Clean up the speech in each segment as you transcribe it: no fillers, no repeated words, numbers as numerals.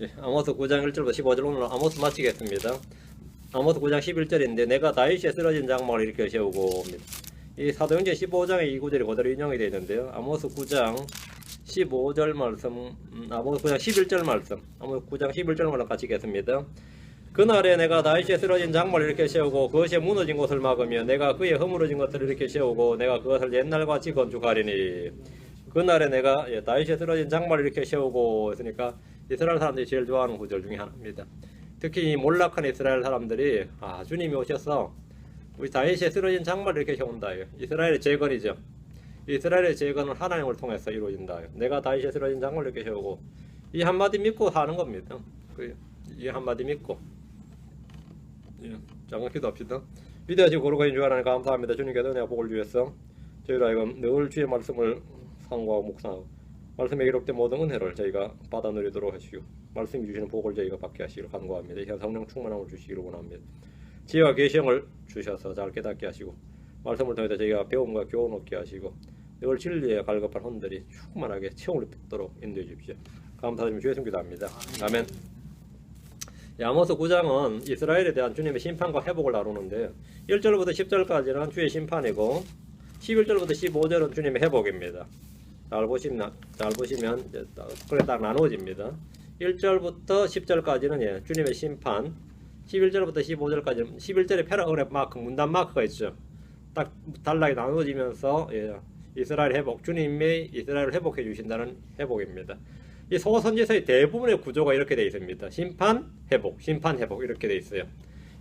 예, 아모스 9장 1절부터 15절 오늘 아모스 마치겠습니다. 아모스 9장 11절인데 내가 다윗이 쓰러진 장막을 일으켜 세우고 옵니다. 이 사도행전 15장의 이 구절이 그대로 인용이 되어 있는데요. 아모스 9장 15절 말씀, 아모스 9장 11절 말씀, 아모스 9장 11절 말씀 같이 읽겠습니다. 그날에 내가 다윗이 쓰러진 장막을 일으켜 세우고 그것이 무너진 곳을 막으며 내가 그의 허물어진 것들을 일으켜 세우고 내가 그것을 옛날같이 건축하리니. 그날에 내가 다윗이 쓰러진 장막을 일으켜 세우고 했으니까 이스라엘 사람들이 제일 좋아하는 구절 중에 하나입니다. 특히 이 몰락한 이스라엘 사람들이 주님이 오셔서 우리 다윗이 쓰러진 장막을 이렇게 세운다. 이스라엘의 재건이죠. 이스라엘의 재건은 하나님을 통해서 이루어진다. 내가 다윗이 쓰러진 장막을 이렇게 세우고 이 한마디 믿고 사는 겁니다. 이 한마디 믿고 잠깐 기도합시다. 위대하시고 거룩하신 주 하나님 감사합니다. 주님께서 내가 복을 주셔서 저희로 하여금 늘 주의 말씀을 상고하고 묵상하고 말씀에 기록된 모든 은혜를 저희가 받아 누리도록 하시고 말씀이 주시는 복을 저희가 받게 하시기를 간구합니다. 이 성령 충만함을 주시기를 원합니다. 지혜와 계시형을 주셔서 잘 깨닫게 하시고 말씀을 통해서 저희가 배움과 교훈 얻게 하시고 늘 진리에 갈급한 혼들이 충만하게 체험을 듣도록 인도해 주십시오. 감사드리며 주의 이름 기도합니다. 아멘. 아모스 9장은 이스라엘에 대한 주님의 심판과 회복을 다루는데 1절부터 10절까지는 주의 심판이고 11절부터 15절은 주님의 회복입니다. 잘 보시면 그래 딱 나누어집니다. 1절부터 10절까지는 주님의 심판, 11절부터 15절까지는 11절에 패러그래프 마크, 문단 마크가 있죠. 딱 단락이 나누어지면서 이스라엘 회복, 주님의 이스라엘을 회복해 주신다는 회복입니다. 이 소선지서의 대부분의 구조가 이렇게 되어 있습니다. 심판, 회복, 심판, 회복 이렇게 되어 있어요.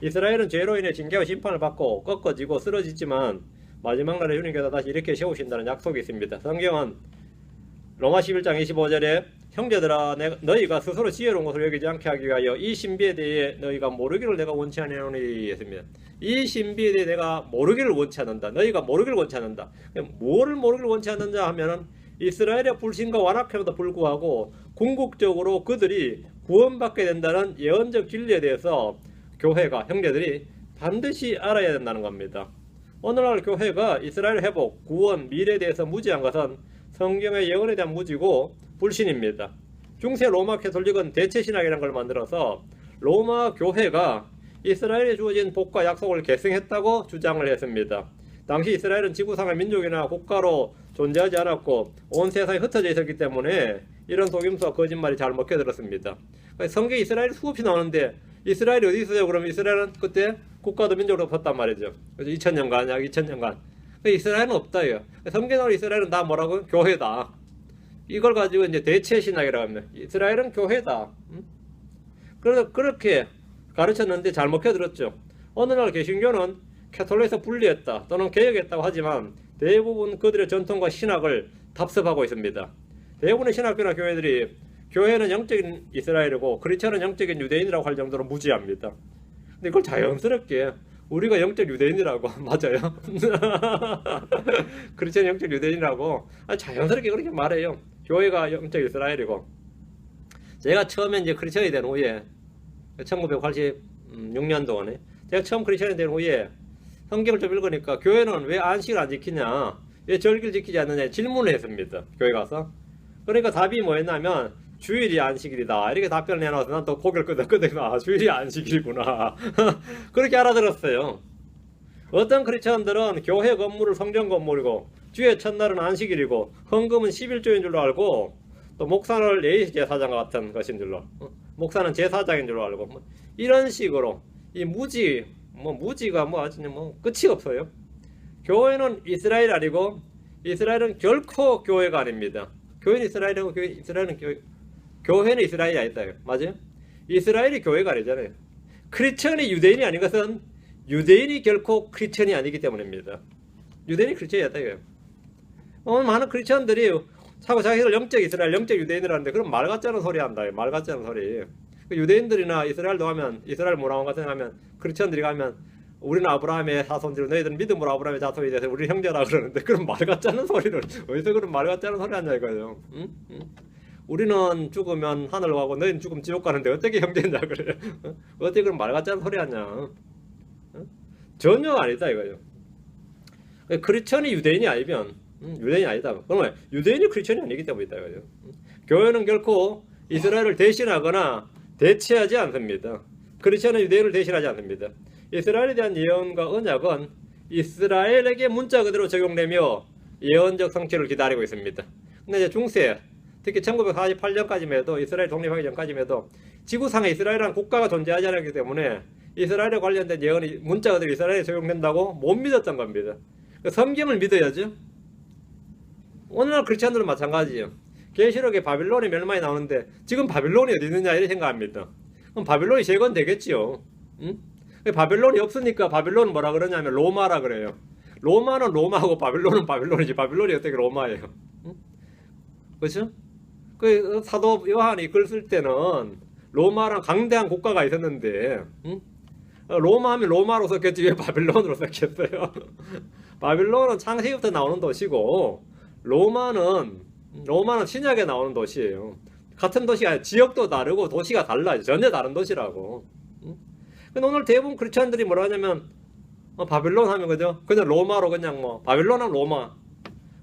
이스라엘은 죄로 인해 징계와 심판을 받고 꺾어지고 쓰러지지만 마지막 날에 주님께서 다시 이렇게 세우신다는 약속이 있습니다. 성경은 로마 11장 25절에 형제들아 너희가 스스로 지혜로운 것을 여기지 않게 하기 위하여 이 신비에 대해 너희가 모르기를 내가 원치 아니하노니 했습니다. 이 신비에 대해 내가 모르기를 원치 않는다. 너희가 모르기를 원치 않는다. 뭐를 모르기를 원치 않는다 하면은 이스라엘의 불신과 완악함에도 불구하고 궁극적으로 그들이 구원받게 된다는 예언적 진리에 대해서 교회가 형제들이 반드시 알아야 된다는 겁니다. 오늘날 교회가 이스라엘 회복, 구원, 미래에 대해서 무지한 것은 성경의 예언에 대한 무지고 불신입니다. 중세 로마 캐톨릭은 대체신학이라는 걸 만들어서 로마 교회가 이스라엘에 주어진 복과 약속을 계승했다고 주장을 했습니다. 당시 이스라엘은 지구상의 민족이나 국가로 존재하지 않았고 온 세상에 흩어져 있었기 때문에 이런 속임수와 거짓말이 잘 먹혀들었습니다. 성경에 이스라엘이 수없이 나오는데 이스라엘이 어디 있어요? 그러면 이스라엘은 그때 국가도 민족으로 섰단 말이죠. 그래서 2000년간, 약 2000년간. 이스라엘은 없다요. 성경으로 이스라엘은 다 뭐라고? 교회다. 이걸 가지고 이제 대체신학이라고 합니다. 이스라엘은 교회다. 그래서 그렇게 가르쳤는데 잘 먹혀들었죠. 오늘날 개신교는 캐톨릭에서 분리했다 또는 개혁했다고 하지만 대부분 그들의 전통과 신학을 답습하고 있습니다. 대부분의 신학교나 교회들이 교회는 영적인 이스라엘이고 크리스천은 영적인 유대인이라고 할 정도로 무지합니다. 근데 이걸 자연스럽게 우리가 영적 유대인이라고 맞아요. 크리스천 영적 유대인이라고 자연스럽게 그렇게 말해요. 교회가 영적 이스라엘이고. 제가 처음에 이제 크리스천이 된 후에 1986년도에 제가 처음 크리스천이 된 후에 성경을 좀 읽으니까 교회는 왜 안식을 안 지키냐, 왜 절기를 지키지 않느냐 질문을 했습니다. 교회 가서. 그러니까 답이 뭐였냐면 주일이 안식일이다 이렇게 답변을 해놔서 난 또 고개를 끄덕끄덕 주일이 안식일이구나 그렇게 알아들었어요. 어떤 크리스천들은 교회 건물을 성전 건물이고 주의 첫날은 안식일이고 헌금은 11조인 줄로 알고 또 목사를 예의 제사장 같은 것인 줄로 목사는 제사장인 줄로 알고 이런 식으로 이 무지가 아주 끝이 없어요. 교회는 이스라엘 아니고 이스라엘은 결코 교회가 아닙니다. 교회는 이스라엘이고 교회는 이스라엘이 아니다. 맞아요? 이스라엘이 교회가 아니잖아요. 크리스천이 유대인이 아닌 것은 유대인이 결코 크리스천이 아니기 때문입니다. 유대인이 크리스천이 아니다. 오늘 많은 크리스천들이 자기들 영적 이스라엘, 영적 유대인이라는데 그럼 말 같지 않은 소리 한다. 말 같지 않은 소리. 유대인들이나 이스라엘도 가면 이스라엘 문화원 같은 데 가면 크리스천들이 가면 우리는 아브라함의 자손들, 너희들은 믿음으로 아브라함의 자손이 돼서 우리 형제라 그러는데 그럼 말 같지 않은 소리를 어디서 그런 말 같지 않은 소리 하냐 이거예요. 응? 우리는 죽으면 하늘 가고 너희는 죽으면 지옥 가는데 어떻게 형제냐 그래. 어떻게 그런 말 같지 않은 소리 하냐. 전혀 아니다 이거예요. 크리스천이 유대인이 아니면 유대인이 아니다. 그러면 유대인이 크리스천이 아니기 때문이다 이거예요. 교회는 결코 이스라엘을 대신하거나 대체하지 않습니다. 크리스천은 유대인을 대신하지 않습니다. 이스라엘에 대한 예언과 언약은 이스라엘에게 문자 그대로 적용되며 예언적 성취를 기다리고 있습니다. 근데 이제 중세, 특히 1948년까지만 해도 이스라엘 독립하기 전까지만 해도 지구상에 이스라엘이라는 국가가 존재하지 않았기 때문에 이스라엘에 관련된 예언이 문자 그대로 이스라엘에 적용된다고 못 믿었던 겁니다. 성경을 믿어야죠. 오늘날 크리스천들은 마찬가지예요. 계시록에 바빌론이 멸망이 나오는데 지금 바빌론이 어디 있느냐 이렇게 생각합니다. 그럼 바빌론이 재건되겠지요. 응? 바빌론이 없으니까 바빌론은 뭐라 그러냐면 로마라 그래요. 로마는 로마고 바빌론은 바빌론이지 바빌론이 어떻게 로마예요. 응? 그렇죠? 그 사도 요한이 글 쓸 때는 로마랑 강대한 국가가 있었는데 응? 로마 하면 로마로 썼겠지 왜 바빌론으로 썼겠어요. 바빌론은 창세기부터 나오는 도시고 로마는 신약에 나오는 도시예요. 같은 도시가 아니라 지역도 다르고 도시가 달라요. 전혀 다른 도시라고. 근데 오늘 대부분 크리스천들이 뭐라 하냐면 바빌론 하면 그죠? 그냥 로마로 그냥 뭐 바빌론은 로마.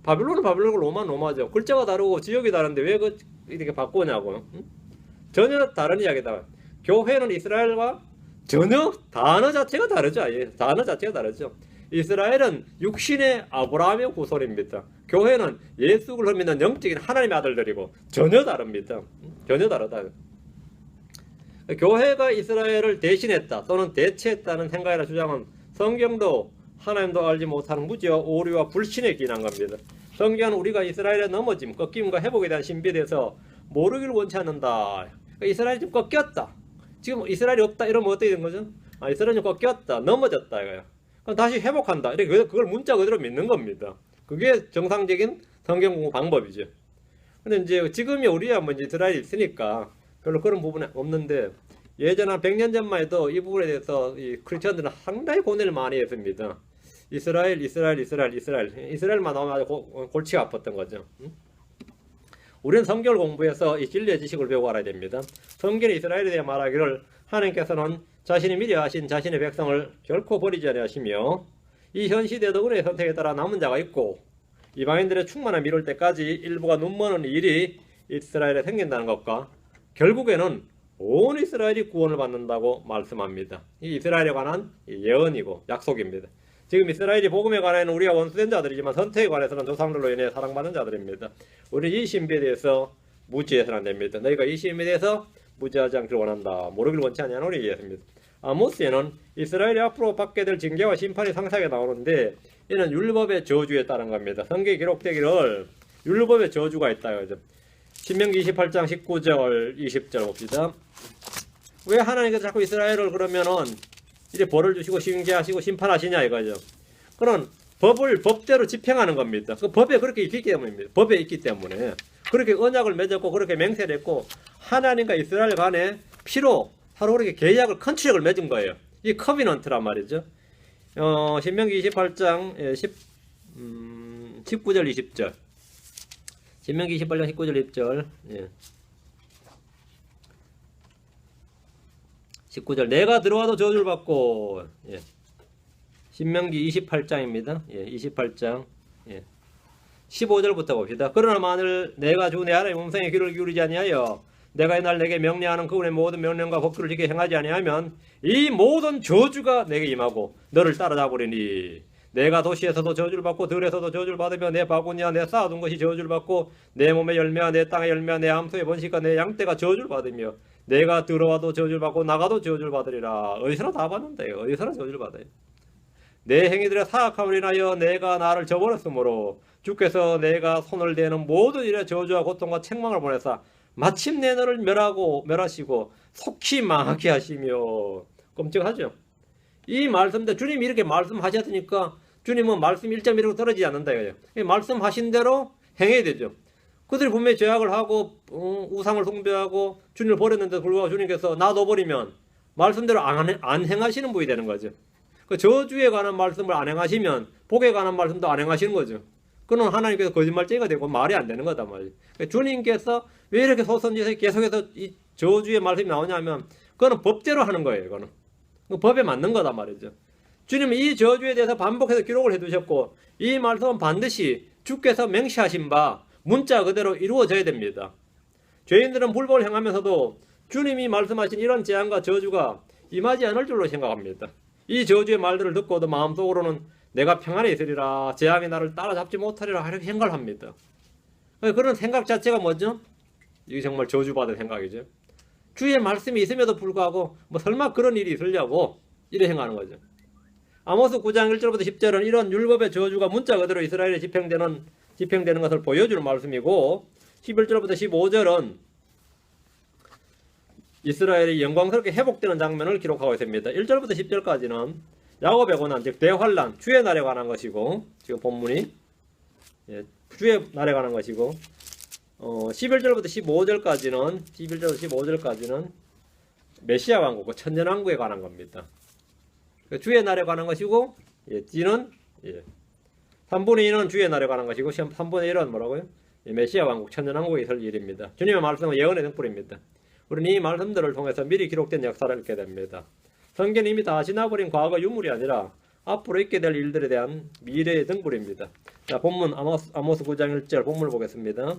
바빌론은 바빌론이고 로마는 로마죠. 글자가 다르고 지역이 다른데 왜 이렇게 바꾸냐고. 전혀 다른 이야기다. 교회는 이스라엘과 전혀 단어 자체가 다르죠. 단어 자체가 다르죠. 이스라엘은 육신의 아브라함의 후손입니다. 교회는 예수 그리스도를 믿는 영적인 하나님의 아들들이고 전혀 다릅니다. 전혀 다르다. 교회가 이스라엘을 대신했다 또는 대체했다는 생각이나 주장은 성경도 하나님도 알지 못하는 무지와 오류와 불신에 기인한 겁니다. 성경은 우리가 이스라엘의 넘어짐, 꺾임과 회복에 대한 신비에 대해서 모르기를 원치 않는다. 이스라엘이 좀 꺾였다. 지금 이스라엘이 없다 이러면 어떻게 된 거죠? 이스라엘이 좀 꺾였다, 넘어졌다 이거야. 그럼 다시 회복한다. 이렇게 그걸 문자 그대로 믿는 겁니다. 그게 정상적인 성경 공부 방법이죠. 근데 이제 지금이 우리야 뭐 이스라엘이 있으니까 별로 그런 부분이 없는데 예전 한 100년 전만 해도 이 부분에 대해서 이 크리스천들은 상당히 고뇌를 많이 했습니다. 이스라엘만 나오면 아주 골치가 아팠던 거죠. 우리는 성경을 공부해서 이 진리의 지식을 배우고 알아야 됩니다. 성경이 이스라엘에 대해 말하기를 하나님께서는 자신이 미리 하신 자신의 백성을 결코 버리지 아니하시며 이 현 시대도 은혜의 선택에 따라 남은 자가 있고 이방인들의 충만함이 이룰 때까지 일부가 눈머는 일이 이스라엘에 생긴다는 것과 결국에는 온 이스라엘이 구원을 받는다고 말씀합니다. 이 이스라엘에 관한 예언이고 약속입니다. 지금 이스라엘이 복음에 관해서는 우리가 원수된 자들이지만 선택에 관해서는 조상들로 인해 사랑받는 자들입니다. 우리는 이 신비에 대해서 무지해서는 안 됩니다. 너희가 이 신비에 대해서 무지하지 않기를 원한다. 모르기를 원치 아니하는 우리 이해했습니다. 아모스에는 이스라엘이 앞으로 받게 될 징계와 심판이 상세하게 나오는데 이는 율법의 저주에 따른 겁니다. 성경에 기록되기를 율법의 저주가 있다. 신명기 28장 19절 20절 봅시다. 왜 하나님께서 자꾸 이스라엘을 그러면은 이제 벌을 주시고 징계하시고 심판하시냐 이거죠. 그런 법을 법대로 집행하는 겁니다. 그 법에 그렇게 있기 때문입니다. 법에 있기 때문에 그렇게 언약을 맺었고 그렇게 맹세를 했고 하나님과 이스라엘 간에 피로 서로 그렇게 계약을 컨트랙을 맺은 거예요. 이 커비넌트란 말이죠. 신명기 28장 19절 20절 신명기 28장 19절 20절 19절 내가 들어와도 저주를 받고 신명기 28장입니다. 28장 15절부터 봅시다. 그러나 만일 내가 주 내 하나님의 음성에 귀를 기울이지 아니하여 내가 이날 내게 명령하는 그분의 모든 명령과 법규를 지켜 행하지 아니하면 이 모든 저주가 내게 임하고 너를 따라잡으리니 내가 도시에서도 저주를 받고 들에서도 저주를 받으며 내 바구니와 내 쌓아둔 것이 저주를 받고 내 몸의 열매와 내 땅의 열매와 내 암소의 번식과 내 양떼가 저주를 받으며 내가 들어와도 저주를 받고 나가도 저주를 받으리라. 어디서나 다 받는다. 어디서나 저주를 받아요. 내 행위들의 사악함을 인하여 내가 나를 저버렸으므로 주께서 내가 손을 대는 모든 일에 저주와 고통과 책망을 보내사 마침내 너를 멸하시고 속히 망하게 하시며. 끔찍하죠. 이 말씀대 주님이 이렇게 말씀하셨으니까 주님은 말씀 1.1로 떨어지지 않는다 이거예요. 말씀하신 대로 행해야 되죠. 그들이 분명히 죄악을 하고 우상을 숭배하고 주님을 버렸는데도 불구하고 주님께서 놔둬버리면 말씀대로 안 행하시는 분이 되는 거죠. 그 저주에 관한 말씀을 안 행하시면 복에 관한 말씀도 안 행하시는 거죠. 그는 하나님께서 거짓말쟁이가 되고 말이 안 되는 거단 말이에요. 그러니까 주님께서 왜 이렇게 소선지서 계속해서 이 저주의 말씀이 나오냐면 그거는 법대로 하는 거예요. 이거는 법에 맞는 거단 말이죠. 주님은 이 저주에 대해서 반복해서 기록을 해두셨고 이 말씀은 반드시 주께서 맹시하신 바 문자 그대로 이루어져야 됩니다. 죄인들은 불법을 행하면서도 주님이 말씀하신 이런 재앙과 저주가 임하지 않을 줄로 생각합니다. 이 저주의 말들을 듣고도 마음속으로는 내가 평안에 있으리라, 재앙이 나를 따라잡지 못하리라 이렇게 생각을 합니다. 그런 생각 자체가 뭐죠? 이게 정말 저주받은 생각이죠. 주의 말씀이 있음에도 불구하고 뭐 설마 그런 일이 있으려고 이래 생각하는 거죠. 아모스 9장 1절부터 10절은 이런 율법의 저주가 문자 그대로 이스라엘에 집행되는 것을 보여주는 말씀이고, 11절부터 15절은 이스라엘이 영광스럽게 회복되는 장면을 기록하고 있습니다. 1절부터 10절까지는 야곱의 고난, 즉 대환란, 주의 날에 관한 것이고, 지금 본문이 주의 날에 관한 것이고, 11절부터 15절까지는 메시아 왕국, 천년 왕국에 관한 겁니다. 주의 날에 관한 것이고, G는 3분의 1은 주의 날에 관한 것이고, 3분의 1은 뭐라고요? 메시아 왕국, 천년 왕국에 있을 일입니다. 주님의 말씀은 예언의 등불입니다. 우리는 이 말씀들을 통해서 미리 기록된 역사를 읽게 됩니다. 성경은 이미 다 지나버린 과거 유물이 아니라 앞으로 있게 될 일들에 대한 미래의 등불입니다. 자, 본문 아모스 9장 1절 본문을 보겠습니다.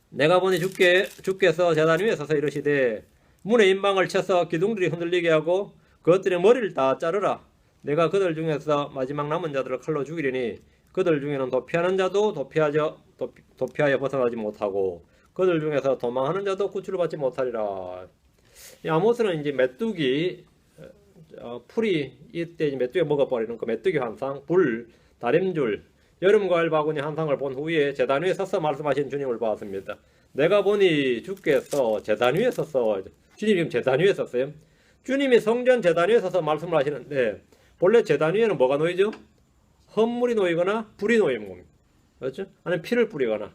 내가 보니 주께서 제단 위에 서서 이르시되 문의 임방을 쳐서 기둥들이 흔들리게 하고 그것들의 머리를 다 자르라. 내가 그들 중에서 마지막 남은 자들을 칼로 죽이리니 그들 중에는 도피하는 자도 도피하여 벗어나지 못하고 그들 중에서 도망하는 자도 구출을 받지 못하리라. 이 아모스는 이제 메뚜기 풀이 이때 이제 메뚜기 먹어버리는 그 메뚜기 환상, 불, 다림줄, 여름과일 바구니 환상을 본 후에 제단 위에 서서 말씀하신 주님을 보았습니다. 내가 보니 주께서 제단 위에 서서, 주님이 지금 제단 위에 섰어요. 주님이 성전 제단 위에 서서 말씀을 하시는데 본래 제단 위에는 뭐가 놓이죠? 헌물이 놓이거나 불이 놓이는 겁니다. 그렇죠? 아니면 피를 뿌리거나.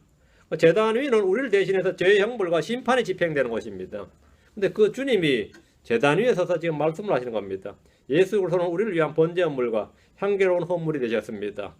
제단 위는 우리를 대신해서 죄의 형벌과 심판이 집행되는 것입니다. 근데 그 주님이 제단 위에 서서 지금 말씀을 하시는 겁니다. 예수 그리스도는 우리를 위한 번제 헌물과 향기로운 헌물이 되셨습니다.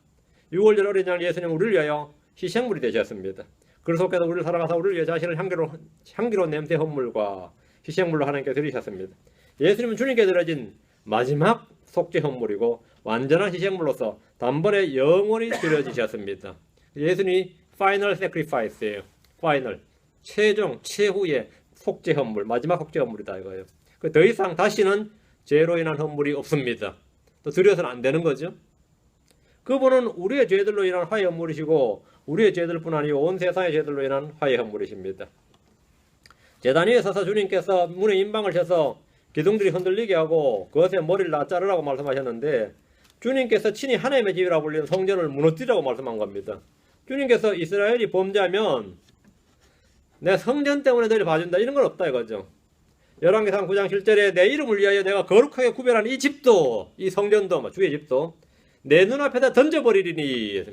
6월절 어린 양 예수님은 우리를 위하여 희생물이 되셨습니다. 그리스도께서 우리를 사랑하사 우리를 위해 자신을 향기로운 냄새 헌물과 희생물로 하나님께 드리셨습니다. 예수님은 주님께 드려진 마지막 속죄 헌물이고 완전한 희생물로서 단번에 영원히 드려지셨습니다. 예수님이 파이널 세크리파이스예요. 파이널, 최종, 최후의 속죄 헌물, 마지막 속죄 헌물이다 이거예요. 더 이상 다시는 죄로 인한 헌물이 없습니다. 또 드려서는 안 되는 거죠. 그분은 우리의 죄들로 인한 화해 헌물이시고 우리의 죄들뿐 아니고 온 세상의 죄들로 인한 화해 헌물이십니다. 제단 위에 서서 주님께서 문의 임방을 쳐서 기둥들이 흔들리게 하고 그것의 머리를 다 자르라고 말씀하셨는데 주님께서 친히 하나님의 집이라고 불리는 성전을 무너뜨리라고 말씀한 겁니다. 주님께서 이스라엘이 범죄하면 내 성전 때문에 너희를 봐준다 이런 건 없다 이거죠. 열왕기상 9장 7절에 내 이름을 위하여 내가 거룩하게 구별한 이 집도, 이 성전도, 주의 집도 내 눈앞에다 던져버리리니.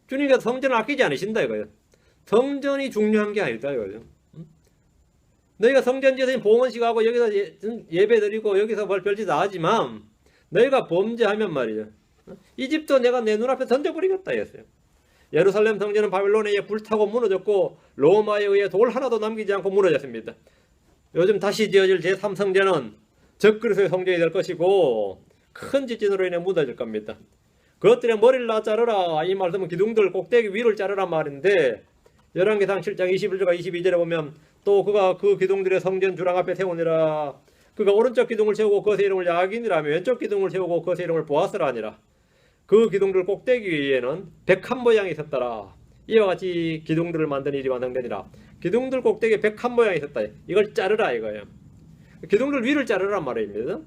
주님께서 성전을 아끼지 않으신다 이거예요. 성전이 중요한 게 아니다 이거죠. 너희가 성전지에서 봉헌식하고 여기서 예배드리고 여기서 별짓 다 하지만 너희가 범죄하면 말이죠. 이 집도 내가 내 눈앞에 던져버리겠다 했어요. 예루살렘 성전은 바빌론에 의해 불타고 무너졌고 로마에 의해 돌 하나도 남기지 않고 무너졌습니다. 요즘 다시 지어질 제3성전은 적그리스도의 성전이 될 것이고 큰 지진으로 인해 무너질 겁니다. 그것들의 머리를 다 자르라. 이 말씀은 기둥들 꼭대기 위를 자르란 말인데 열왕기상 7장 21절과 22절에 보면 또 그가 그 기둥들의 성전 주랑 앞에 세우니라. 그가 오른쪽 기둥을 세우고 그것의 이름을 야긴이라며 왼쪽 기둥을 세우고 그것의 이름을 보아스라 하니라. 그 기둥들 꼭대기 위에는 백합 모양이 있었더라. 이와 같이 기둥들을 만든 일이 완성되니라. 기둥들 꼭대기에 백합 모양이 있었다. 이걸 자르라 이거예요. 기둥들 위를 자르란 말입니다.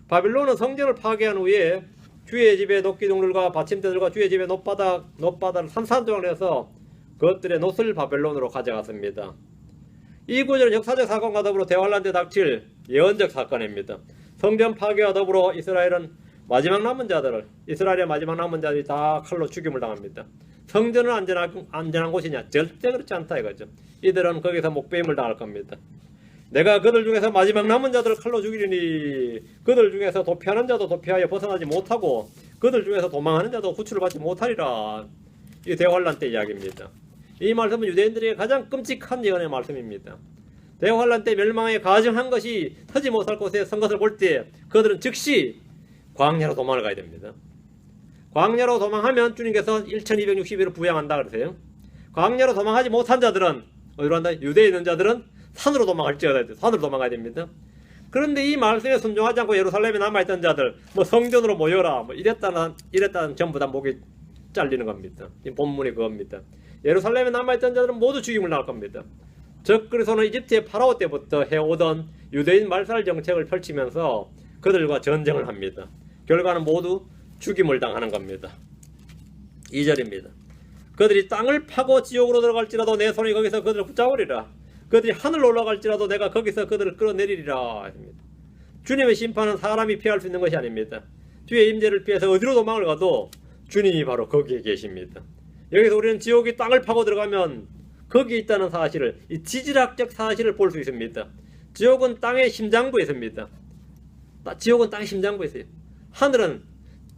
바빌론은 성전을 파괴한 후에 주의 집의 놋기둥들과 받침대들과 주의 집의 놋바닥을 산산조각을 해서 그것들의 놋을 바벨론으로 가져갔습니다. 이 구절은 역사적 사건과 더불어 대환란 때 닥칠 예언적 사건입니다. 성전 파괴와 더불어 이스라엘의 마지막 남은 자들이 다 칼로 죽임을 당합니다. 성전은 안전한 곳이냐? 절대 그렇지 않다 이거죠. 이들은 거기서 목배임을 당할 겁니다. 내가 그들 중에서 마지막 남은 자들을 칼로 죽이리니 그들 중에서 도피하는 자도 도피하여 벗어나지 못하고 그들 중에서 도망하는 자도 구출을 받지 못하리라. 이 대환란 때 이야기입니다. 이 말씀은 유대인들에게 가장 끔찍한 예언의 말씀입니다. 대환란 때 멸망에 가증한 것이 서지 못할 곳에 선 것을 볼 때 그들은 즉시 광야로 도망을 가야 됩니다. 광야로 도망하면 주님께서 1260일을 부양한다 그러세요. 광야로 도망하지 못한 자들은 어디로 간다? 유대에 있는 자들은 산으로 도망갈지어다. 산으로 도망가야 됩니다. 그런데 이 말씀에 순종하지 않고 예루살렘에 남아있던 자들 뭐 성전으로 모여라 뭐 이랬다는 전부 다 목이 잘리는 겁니다. 이 본문이 그겁니다. 예루살렘에 남아있던 자들은 모두 죽임을 당할 겁니다. 적그리스도는 이집트의 파라오 때부터 해오던 유대인 말살 정책을 펼치면서 그들과 전쟁을 합니다. 결과는 모두 죽임을 당하는 겁니다. 2절입니다. 그들이 땅을 파고 지옥으로 들어갈지라도 내 손이 거기서 그들을 붙잡으리라. 그들이 하늘로 올라갈지라도 내가 거기서 그들을 끌어내리리라. 주님의 심판은 사람이 피할 수 있는 것이 아닙니다. 주의 임재를 피해서 어디로 도망을 가도 주님이 바로 거기에 계십니다. 여기서 우리는 지옥이 땅을 파고 들어가면 거기에 있다는 사실을, 이 지질학적 사실을 볼 수 있습니다. 지옥은 땅의 심장부에 있습니다. 지옥은 땅의 심장부에 있어요. 하늘은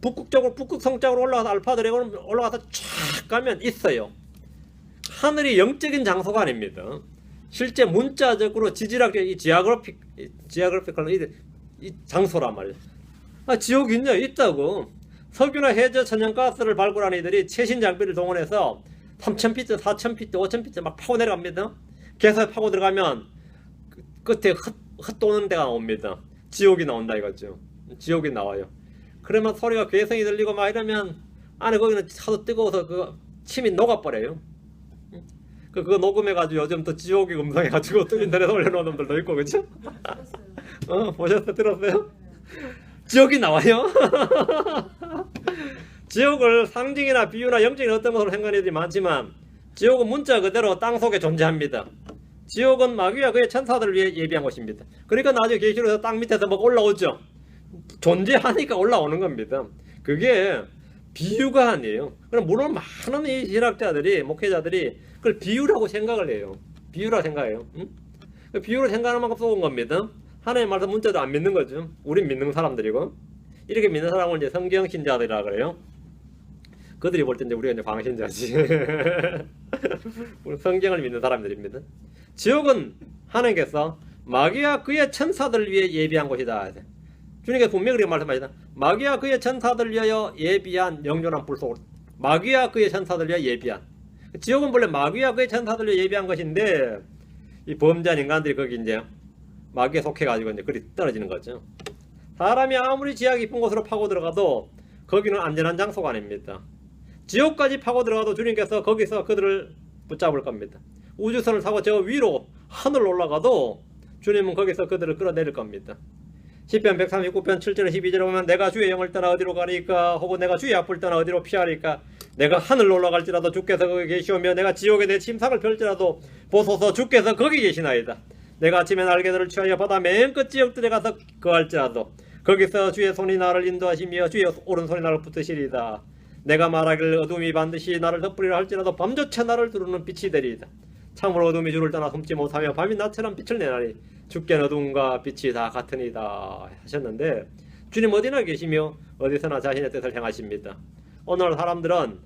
북극성적으로 올라가서 알파 드래곤 올라가서 쫙 가면 있어요. 하늘이 영적인 장소가 아닙니다. 실제 문자적으로 지질학적 이 지오그래피컬 이 장소란 말이에요. 지옥이 있냐? 있다고. 석유나 해저 천연가스를 발굴한 이들이 최신 장비를 동원해서 3,000피트, 4,000피트, 5,000피트 막 파고 내려갑니다. 계속 파고 들어가면 끝에 흩도는 데가 나옵니다. 지옥이 나온다 이거죠. 지옥이 나와요. 그러면 소리가 괴성이 들리고 막 이러면 안에 거기는 하도 뜨거워서 그 침이 녹아버려요. 그거 녹음해가지고 요즘 또 지옥이 음성해가지고 또 인터넷에 올려놓은 놈들도 있고 그죠? 보셨어요? 들었어요? 지옥이 나와요. 지옥을 상징이나 비유나 영적인 어떤 것으로 생각하는 애들이 많지만 지옥은 문자 그대로 땅속에 존재합니다. 지옥은 마귀와 그의 천사들을 위해 예비한 것입니다. 그러니까 나중에 계시록에서 땅 밑에서 뭐 올라오죠. 존재하니까 올라오는 겁니다. 그게 비유가 아니에요. 그럼 물론 많은 이 신학자들이, 목회자들이 그걸 비유라고 생각을 해요. 비유라고 생각해요. 응? 비유로 생각하는 만큼 쏘은 겁니다. 하나님 말씀 문자도 안 믿는 거죠. 우린 믿는 사람들이고, 이렇게 믿는 사람을 이제 성경 신자들이라 그래요. 그들이 볼 때 이제 우리가 이제 광신자지. 성경을 믿는 사람들입니다. 지옥은 하나님께서 마귀와 그의 천사들을 위해 예비한 곳이다. 주님께서 분명히 그렇게 말씀하시다. 마귀와 그의 천사들을 위하여 예비한 영존한 불 속으로. 마귀와 그의 천사들을 위하여 예비한. 지옥은 본래 마귀와 그의 천사들을 위해 예비한 것인데 이 범죄한 인간들이 거기 이제 마귀에 속해가지고 이제 그리 떨어지는 거죠. 사람이 아무리 지하 깊은 곳으로 파고 들어가도 거기는 안전한 장소가 아닙니다. 지옥까지 파고 들어가도 주님께서 거기서 그들을 붙잡을 겁니다. 우주선을 타고 저 위로 하늘로 올라가도 주님은 거기서 그들을 끌어내릴 겁니다. 시편 139편 7절 12절에 보면 내가 주의 영을 떠나 어디로 가리까 혹은 내가 주의 앞을 떠나 어디로 피하리까 내가 하늘로 올라갈지라도 주께서 거기 계시오며 내가 지옥에 내 침상을 펼지라도 보소서 주께서 거기 계시나이다. 내가 아침에 날개들을 취하여 바다 맨 끝 지역들에 가서 거할지라도 거기서 주의 손이 나를 인도하시며 주의 오른손이 나를 붙드시리이다. 내가 말하기를 어둠이 반드시 나를 덮으리라 할지라도 밤조차 나를 두르는 빛이 되리이다. 참으로 어둠이 주를 떠나 숨지 못하며 밤이 나처럼 빛을 내나니 주께는 어둠과 빛이 다 같으니이다 하셨는데 주님 어디나 계시며 어디서나 자신의 뜻을 행하십니다. 오늘 사람들은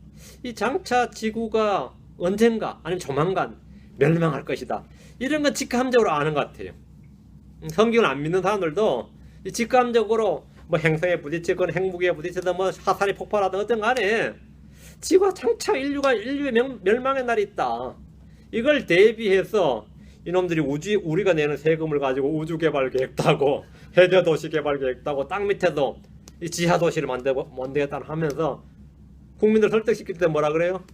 이 장차 지구가 언젠가 아니면 조만간 멸망할 것이다 이런 건 직감적으로 아는 것 같아요. 성경을 안 믿는 사람들도 이 직감적으로 뭐 행성에 부딪히건 핵무기에 부딪히든 뭐 화산이 폭발하든 어떤 간에 지구가 장차 인류의 멸망의 날이 있다. 이걸 대비해서 이놈들이 우리가 내는 세금을 가지고 우주 개발 계획도 하고 해저 도시 개발 계획도 하고 땅 밑에도 이 지하 도시를 만들겠다 하면서 국민들 설득시킬 때 뭐라 그래요?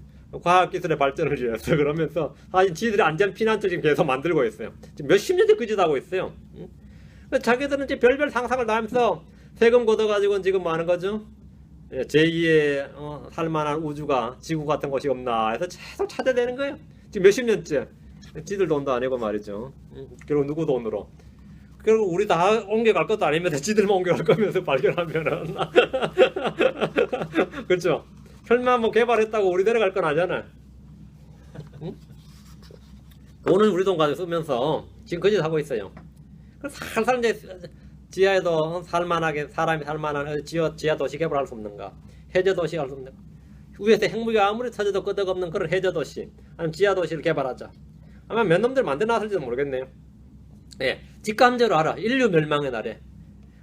과학기술의 발전을 위해서 그러면서 사실 지들의 안전 피난처 지금 계속 만들고 있어요. 지금 몇십 년째 그 짓 하고 있어요. 자기들은 이제 별별 상상을 다 하면서 세금 걷어가지고 지금 뭐 하는 거죠? 제2의 살만한 우주가 지구 같은 곳이 없나 해서 계속 찾아내는 거예요. 지금 몇십 년째. 지들 돈도 아니고 말이죠. 결국 누구 돈으로. 결국 우리 다 옮겨갈 것도 아니면서 지들만 옮겨갈 거면서 발견하면은. 그렇죠? 설마 뭐 개발했다고 우리 데려갈 건 아니잖아요. 응? 돈은 우리 돈 가지고 쓰면서 지금 그 짓 하고 있어요. 살살 이제 지하에도 살만하게 사람이 살만한 지하 도시 개발할 수 없는가? 해저 도시 할 수 없는가? 위에서 핵무기가 아무리 터져도 끄덕없는 그런 해저 도시 아니면 지하 도시를 개발하자. 아마 몇 놈들 만들어놨을지도 모르겠네요. 예, 직감적으로 알아. 인류 멸망의 날에.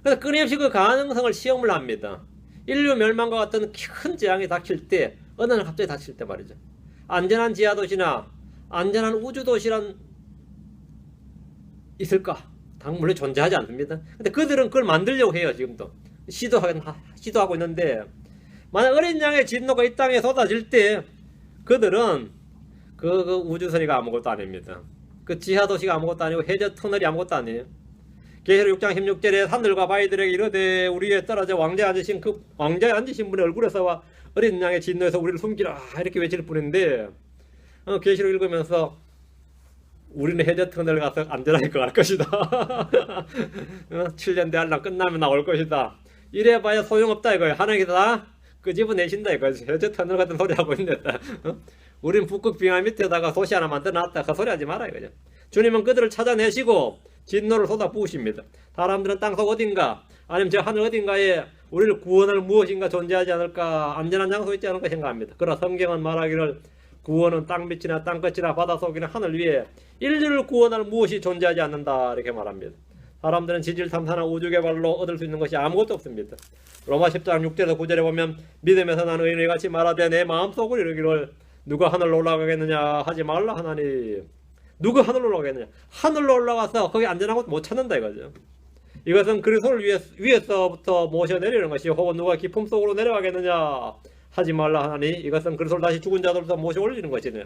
그래서 끊임없이 그 가능성을 시험을 합니다. 인류 멸망과 같은 큰 재앙이 닥칠 때 어느 날 갑자기 닥칠 때 말이죠. 안전한 지하 도시나 안전한 우주도시란 있을까? 물론 존재하지 않습니다. 근데 그들은 그걸 만들려고 해요. 지금도 시도하고 있는데, 만약 어린 양의 진노가 이 땅에 쏟아질 때 그들은 그 우주선이가 아무것도 아닙니다. 그 지하도시가 아무것도 아니고 해저 터널이 아무것도 아니에요. 계시록 6장 16절에 산들과 바위들에게 이르되 우리 위에 떨어져 왕자에 앉으신 그 왕자에 앉으신 분의 얼굴에서와 어린 양의 진노에서 우리를 숨기라 이렇게 외칠 뿐인데, 계시록 읽으면서 우리는 해저 터널 가서 안전하게 갈 것이다. 7년 대환란 끝나면 나올 것이다. 이래봐야 소용없다 이거예요. 하나님께서 다 끄집어내신다 이거지. 해저 터널 같은 소리 하고 있는다. 우린 북극 빙하 밑에다가 도시 하나 만들어놨다. 그 소리 하지 마라 이거죠. 주님은 그들을 찾아내시고 진노를 쏟아 부으십니다. 사람들은 땅속 어딘가 아니면 저 하늘 어딘가에 우리를 구원할 무엇인가 존재하지 않을까, 안전한 장소 있지 않을까 생각합니다. 그러나 성경은 말하기를 구원은 땅밑이나 땅끝이나 바닷속이나 하늘 위에 인류를 구원할 무엇이 존재하지 않는다 이렇게 말합니다. 사람들은 지질 탐사나 우주개발로 얻을 수 있는 것이 아무것도 없습니다. 로마 10장 6절에서 9절에 보면 믿음에서 나는 의인의 같이 말하되 내 마음속으로 이르기를 누가 하늘로 올라가겠느냐 하지 말라 하나니. 누가 하늘로 올라가겠느냐. 하늘로 올라가서 거기 안전한 곳 못 찾는다 이거죠. 이것은 그리스도를 위에서부터 모셔내리는 것이, 혹은 누가 깊음 속으로 내려가겠느냐 하지 말라 하나니 이것은 그리스도를 다시 죽은 자들로부터 모셔 올리는 것이네.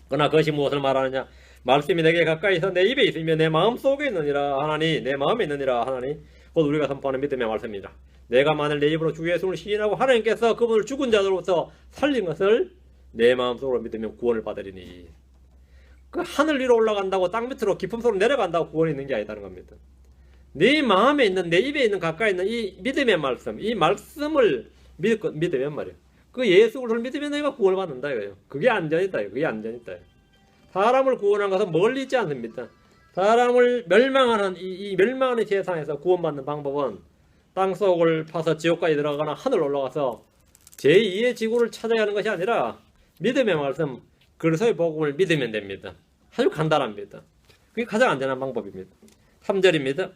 그러나 그것이 무엇을 말하느냐. 말씀이 내게 가까이서 내 입에 있으며 내 마음 속에 있느니라 하나니, 내 마음에 있느니라 하나니 곧 우리가 선포하는 믿음의 말씀이라. 내가 만일 내 입으로 주 예수를 시인하고 하나님께서 그분을 죽은 자들로부터 살린 것을 내 마음속으로 믿으면 구원을 받으리니. 그 하늘 위로 올라간다고 땅 밑으로 깊은 속으로 내려간다고 구원이 있는 게 아니다는 겁니다. 네 마음에 있는, 내 입에 있는, 가까이 있는 이 믿음의 말씀, 이 말씀을 믿으면 말이에요. 그 예수 그리스도를 믿으면 내가 구원을 받는다 이거예요. 그게 안전이다. 그게 안전이다. 사람을 구원한 것은 멀리 있지 않습니다. 사람을 멸망하는 이 멸망하는 세상에서 구원받는 방법은 땅속을 파서 지옥까지 들어가거나 하늘 올라가서 제2의 지구를 찾아야 하는 것이 아니라 믿음의 말씀, 그리스도의 복음을 믿으면 됩니다. 아주 간단합니다. 그게 가장 안전한 방법입니다. 3절입니다.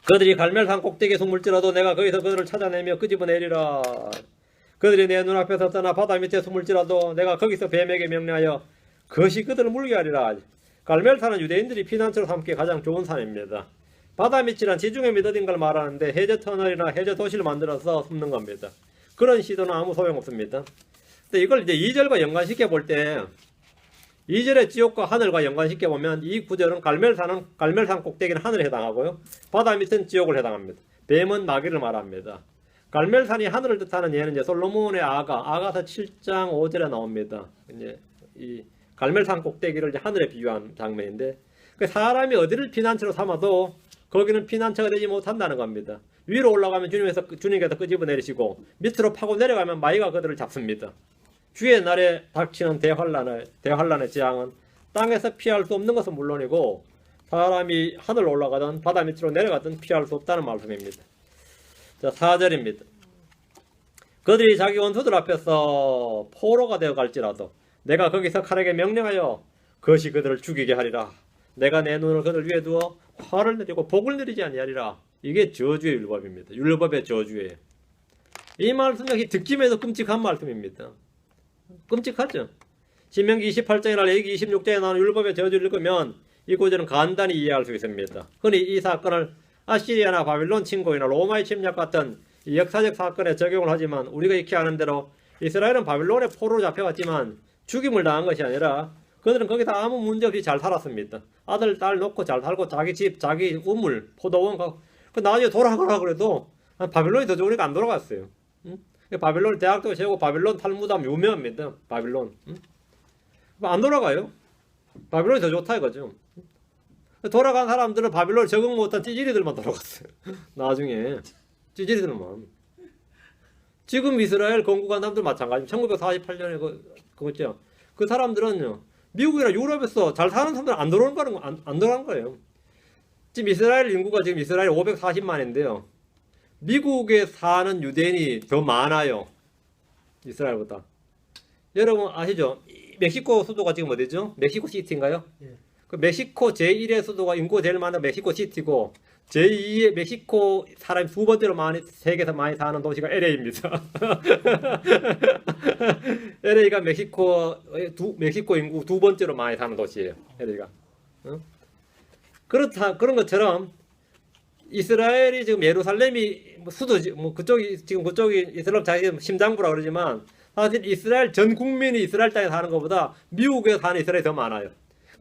그들이 갈멜산 꼭대기에 숨을지라도 내가 거기서 그들을 찾아내며 끄집어내리라. 그들이 내 눈앞에서 떠나 바다 밑에 숨을지라도 내가 거기서 뱀에게 명령하여 그것이 그들을 물게 하리라. 갈멜산은 유대인들이 피난처로 삼기 가장 좋은 산입니다. 바다 밑이란 지중해 밑 어딘가를 말하는데 해저 터널이나 해저 도시를 만들어서 숨는 겁니다. 그런 시도는 아무 소용없습니다. 근데 이걸 이제 2절과 연관시켜 볼 때 2절의 지옥과 하늘과 연관시켜 보면 이 구절은 갈멜산 꼭대기는 하늘에 해당하고요. 바다 밑은 지옥을 해당합니다. 뱀은 마귀를 말합니다. 갈멜산이 하늘을 뜻하는 예는 이제 솔로몬의 아가서 7장 5절에 나옵니다. 이제 이 갈멜산 꼭대기를 이제 하늘에 비유한 장면인데, 사람이 어디를 피난처로 삼아도 거기는 피난처가 되지 못한다는 겁니다. 위로 올라가면 주님께서 끄집어 내리시고 밑으로 파고 내려가면 마귀가 그들을 잡습니다. 주의 날에 닥치는 대환란의 재앙은 땅에서 피할 수 없는 것은 물론이고 사람이 하늘로 올라가든 바다 밑으로 내려가든 피할 수 없다는 말씀입니다. 자, 4절입니다. 그들이 자기 원수들 앞에서 포로가 되어 갈지라도 내가 거기서 칼에게 명령하여 그것이 그들을 죽이게 하리라. 내가 내 눈을 그들 위에 두어 화를 내리고 복을 내리지 아니하리라. 이게 저주의 율법입니다. 율법의 저주예요. 이 말씀 역시 듣기만 해도 끔찍한 말씀입니다. 끔찍하죠. 신명기 28장이나 레위기 26장에 나오는 율법의 저주를 읽으면 이 구절은 간단히 이해할 수 있습니다. 흔히 이 사건을 아시리아나 바빌론 침공이나 로마의 침략 같은 역사적 사건에 적용을 하지만 우리가 익히 아는 대로 이스라엘은 바빌론의 포로로 잡혀갔지만 죽임을 당한 것이 아니라 그들은 거기서 아무 문제 없이 잘 살았습니다. 아들, 딸 놓고 잘 살고 자기 집, 자기 우물, 포도원 가고 나중에 돌아가라 그래도 바빌론이 더 좋으니까 안 돌아갔어요. 바빌론 대학도 세우고 바빌론 탈무드하면 유명합니다. 바빌론. 안 돌아가요. 바빌론이 더 좋다 이거죠. 돌아간 사람들은 바빌론 적응 못한 찌질이들만 돌아갔어요. 나중에 찌질이들만. 지금 이스라엘 건국한 사람들 마찬가지. 1948년에 그거죠. 그 사람들은요, 미국이나 유럽에서 잘 사는 사람들은 안 돌아간 거예요. 지금 이스라엘 인구가 지금 이스라엘 540만인데요. 미국에 사는 유대인이 더 많아요. 이스라엘보다. 여러분 아시죠? 멕시코 수도가 지금 어디죠? 멕시코 시티인가요? 예. 그 멕시코 제1의 수도가 인구가 제일 많은 멕시코 시티고 제2의 멕시코 사람이 두 번째로 많이 세계에서 많이 사는 도시가 LA입니다. LA가 멕시코 인구 두 번째로 많이 사는 도시예요. LA가. 그런 것처럼 이스라엘이 지금 예루살렘이 수도지, 뭐 그쪽이 이스라엘 자기 심장부라 그러지만 사실 이스라엘 전 국민이 이스라엘 땅에 사는 것보다 미국에 사는 이스라엘이 더 많아요.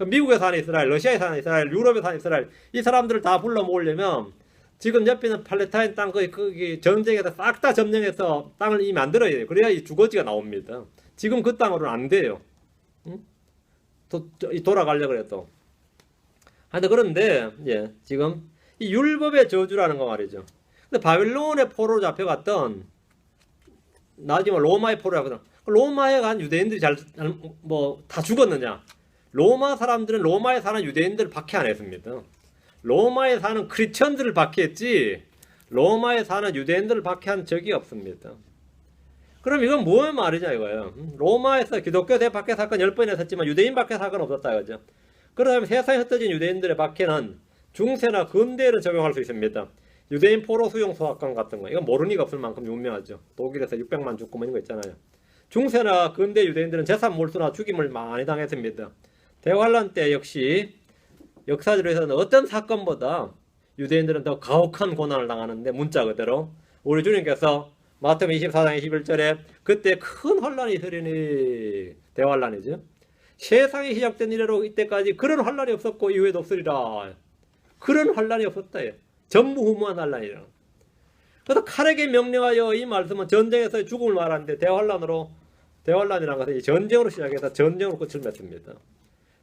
미국에 사는 이스라엘, 러시아에 사는 이스라엘, 유럽에 사는 이스라엘 이 사람들을 다 불러 모으려면 지금 옆에 있는 팔레스타인 땅 거기 전쟁에서 싹 다 점령해서 땅을 이미 만들어야 돼요. 그래야 이 주거지가 나옵니다. 지금 그 땅으로는 안 돼요. 돌아가려고 그래도. 그런데 예, 지금 이 율법의 저주라는 거 말이죠. 근데 바빌론의 포로로 잡혀갔던 나중에 로마의 포로로 잡혀갔던 로마에 간 유대인들이 다 죽었느냐? 로마 사람들은 로마에 사는 유대인들을 박해 안 했습니다. 로마에 사는 크리스천들을 박해했지 로마에 사는 유대인들을 박해한 적이 없습니다. 그럼 이건 무슨 말이냐 이거예요. 로마에서 기독교 대박해 사건 10번이나 했지만 유대인 박해 사건 없었다 이거죠. 그러면 세상에 흩어진 유대인들의 박해는 중세나 근대에는 적용할 수 있습니다. 유대인 포로 수용 소학관 같은 거 이건 모르는 이가 없을 만큼 유명하죠. 독일에서 600만 죽고 뭐 이런 거 있잖아요. 중세나 근대 유대인들은 재산 몰수나 죽임을 많이 당했습니다. 대환란 때 역시 역사적으로는 어떤 사건보다 유대인들은 더 가혹한 고난을 당하는데 문자 그대로 우리 주님께서 마태복음 24장 21절에 그때 큰 환란이 있으리니 대환란이죠. 세상이 시작된 이래로 이때까지 그런 환란이 없었고 이후에도 없으리라. 그런 환란이 없었다. 전무후무한 환란이라. 그래서 칼에게 명령하여 이 말씀은 전쟁에서의 죽음을 말하는데 대환란이라는 것은 전쟁으로 시작해서 전쟁으로 끝을 맺습니다.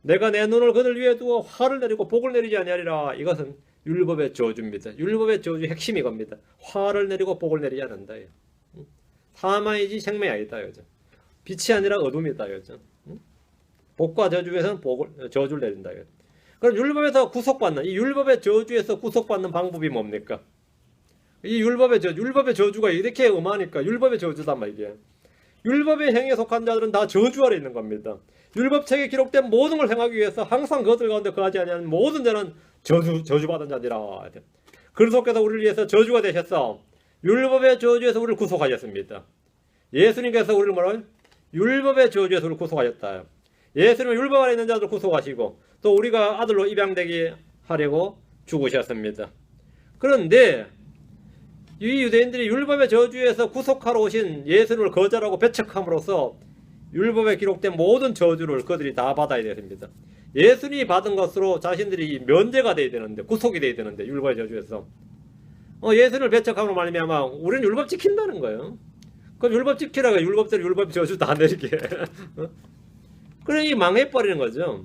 내가 내 눈을 그들 위에 두어 화를 내리고 복을 내리지 아니하리라. 이것은 율법의 저주입니다. 율법의 저주의 핵심이 겁니다. 화를 내리고 복을 내리지 않는다. 사망이지 생명이 아니다. 빛이 아니라 어둠이다. 복과 저주에서는 저주를 내린다. 그럼 율법에서 구속받는 이 율법의 저주에서 구속받는 방법이 뭡니까? 이 율법의 저주가 이렇게 엄하니까 율법의 저주단 말이에요. 율법의 행위에 속한 자들은 다 저주 아래 있는 겁니다. 율법책에 기록된 모든 걸 행하기 위해서 항상 그것들 가운데 거하지 아니하는 모든 자는 저주받은 자니라. 그리스도께서 우리를 위해서 저주가 되셨어. 율법의 저주에서 우리를 구속하셨습니다. 예수님께서 우리를 뭐라고요? 율법의 저주에서 우리를 구속하셨다. 예수님은 율법 안에 있는 자들을 구속하시고 또 우리가 아들로 입양되게 하려고 죽으셨습니다. 그런데 이 유대인들이 율법의 저주에서 구속하러 오신 예수님을 거절하고 배척함으로써 율법에 기록된 모든 저주를 그들이 다 받아야 됩니다. 예수님이 받은 것으로 자신들이 면제가 돼야 되는데 구속이 돼야 되는데 율법의 저주에서 예수님을 배척함으로 말미암아 우리는 율법 지킨다는 거예요. 그럼 율법 지키라고 율법대로 율법 저주 다 내리게. 그러니 망해버리는 거죠.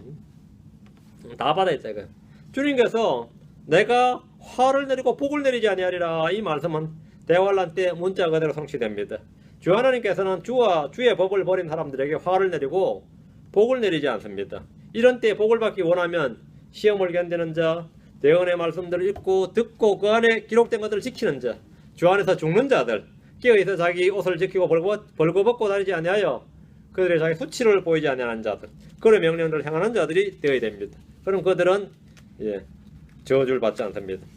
다 받아야 돼. 주님께서 내가 화를 내리고 복을 내리지 아니하리라 이 말씀은 대환란 때 문자 그대로 성취됩니다. 주 하나님께서는 주와 주의 법을 버린 사람들에게 화를 내리고 복을 내리지 않습니다. 이런 때 복을 받기 원하면 시험을 견디는 자, 대언의 말씀들을 읽고 듣고 그 안에 기록된 것들을 지키는 자, 주 안에서 죽는 자들, 깨어있어 자기 옷을 지키고 벌거벗고 다니지 아니하여 그들의 자기 수치를 보이지 아니하는 자들, 그의 명령들을 행하는 자들이 되어야 됩니다. 그럼 그들은 저주를 받지 않습니다.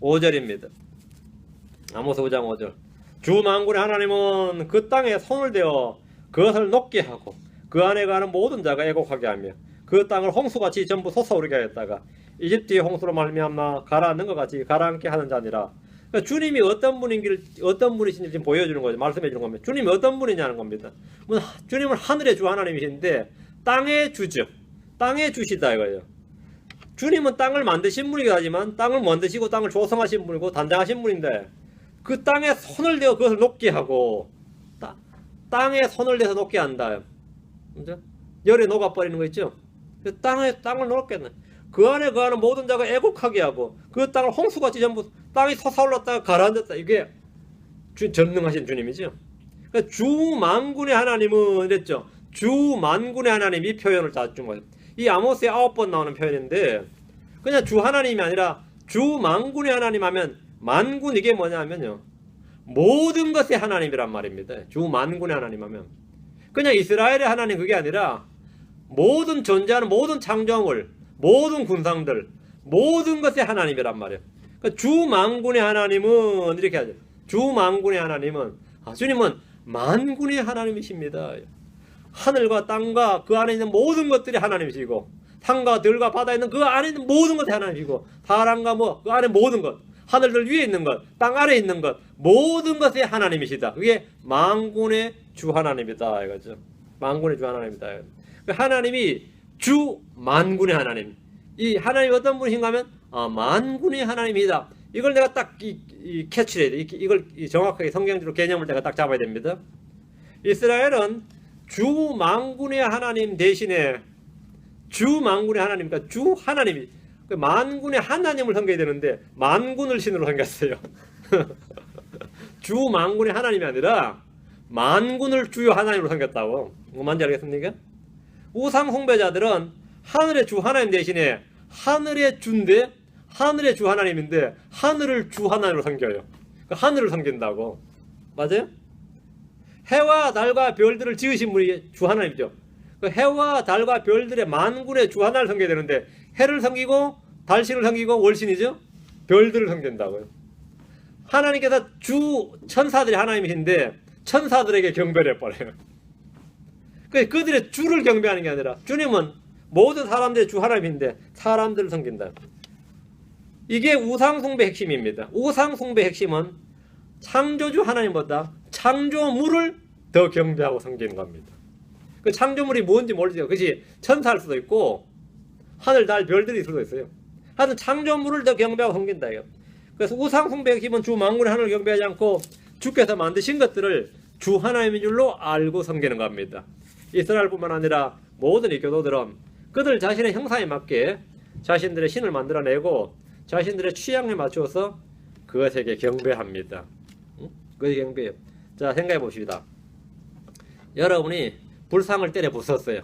5절입니다. 아모스 5장 5절. 주 만군의 하나님은 그 땅에 손을 대어 그것을 녹게 하고 그 안에 가는 모든 자가 애곡하게 하며 그 땅을 홍수같이 전부 솟아오르게 하였다가 이집트의 홍수로 말미암아 가라앉는 것 같이 가라앉게 하는 자니라. 그러니까 주님이 어떤 분이신지 지금 보여주는 거죠. 말씀해 주는 겁니다. 주님이 어떤 분이냐는 겁니다. 주님은 하늘의 주 하나님이신데 땅의 주죠. 땅의 주시다 이거예요. 주님은 땅을 만드신 분이긴 하지만 땅을 만드시고 땅을 조성하신 분이고 단장하신 분인데 그 땅에 손을 대어 그것을 녹게 하고 땅에 손을 대서 녹게 한다. 열에 녹아버리는 거 있죠. 그 땅을 녹겠네. 그 안에 거하는 모든 자가 애곡하게 하고 그 땅을 홍수같이 전부 땅이 솟아올랐다가 가라앉았다. 이게 전능하신 주님이죠. 그러니까 주 만군의 하나님은 이랬죠. 주 만군의 하나님 이 표현을 자주 준 거예요. 이 아모스에 9번 나오는 표현인데 그냥 주 하나님이 아니라 주 만군의 하나님 하면 만군 이게 뭐냐면요. 모든 것의 하나님이란 말입니다. 주 만군의 하나님 하면 그냥 이스라엘의 하나님 그게 아니라 모든 존재하는 모든 창조물 모든 군상들, 모든 것의 하나님이란 말이에요. 그러니까 주만군의 하나님은 이렇게 하죠. 주만군의 하나님은, 주님은 만군의 하나님이십니다. 하늘과 땅과 그 안에 있는 모든 것들이 하나님이시고, 산과 들과 바다에 있는 그 안에 있는 모든 것이 하나님이시고, 사람과 뭐 그 안에 모든 것, 하늘들 위에 있는 것, 땅 아래에 있는 것, 모든 것이 하나님이시다. 그게 만군의 주 하나님이다 이거죠. 만군의 주 하나님이다. 하나님이 주 만군의 하나님. 이 하나님이 어떤 분이신가 하면 만군의 하나님이다. 이걸 내가 딱 이 캐치를 해야 돼. 이걸 정확하게 성경적으로 개념을 내가 딱 잡아야 됩니다. 이스라엘은 주 만군의 하나님 대신에 주 만군의 하나님, 그러니까 주 하나님이 만군의 하나님을 섬겨야 되는데 만군을 신으로 섬겼어요. 주 만군의 하나님이 아니라 만군을 주요 하나님으로 섬겼다고. 뭔지 알겠습니까? 우상 숭배자들은 하늘의 주 하나님 대신에 하늘의 주인데 하늘의 주 하나님인데 하늘을 주 하나님으로 섬겨요. 하늘을 섬긴다고. 맞아요? 해와 달과 별들을 지으신 분이 주 하나님이죠. 해와 달과 별들의 만군의 주 하나를 섬겨야 되는데 해를 섬기고 달신을 섬기고 월신이죠. 별들을 섬긴다고요. 하나님께서 주 천사들이 하나님이신데 천사들에게 경배를 해버려요. 그들의 주를 경배하는 게 아니라 주님은 모든 사람들의 주 하나님인데 사람들을 섬긴다. 이게 우상숭배 핵심입니다. 우상숭배 핵심은 창조주 하나님보다 창조물을 더 경배하고 섬기는 겁니다. 그 창조물이 뭔지 모르죠. 그것이 천사일 수도 있고 하늘, 달, 별들이 수도 있어요. 하여튼 창조물을 더 경배하고 섬긴다. 그래서 우상숭배 핵심은 주 만군의 하늘을 경배하지 않고 주께서 만드신 것들을 주 하나님인 줄로 알고 섬기는 겁니다. 이스라엘뿐만 아니라 모든 이 교도들은 그들 자신의 형상에 맞게 자신들의 신을 만들어내고 자신들의 취향에 맞추어서 그것에게 경배합니다. 그것에 경배해요. 자, 생각해 봅시다. 여러분이 불상을 때려 부쉈어요.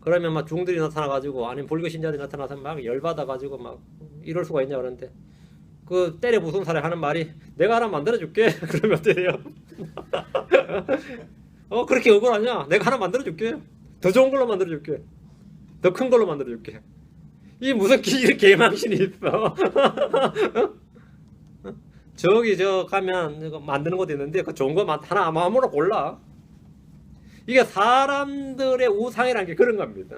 그러면 막 중들이 나타나가지고 아니면 불교 신자들이 나타나서 막 열받아가지고 막 이럴 수가 있냐 그러는데 그 때려 부순 사람이 하는 말이 내가 하나 만들어줄게. 그러면 어때요? 그렇게 억울하냐? 내가 하나 만들어줄게. 더 좋은 걸로 만들어줄게. 더 큰 걸로 만들어줄게. 이 무슨 이런 개망신이 있어. 저기 저 가면 이거 만드는 것도 있는데 그 좋은 거 하나 아무나 골라. 이게 사람들의 우상이라는 게 그런 겁니다.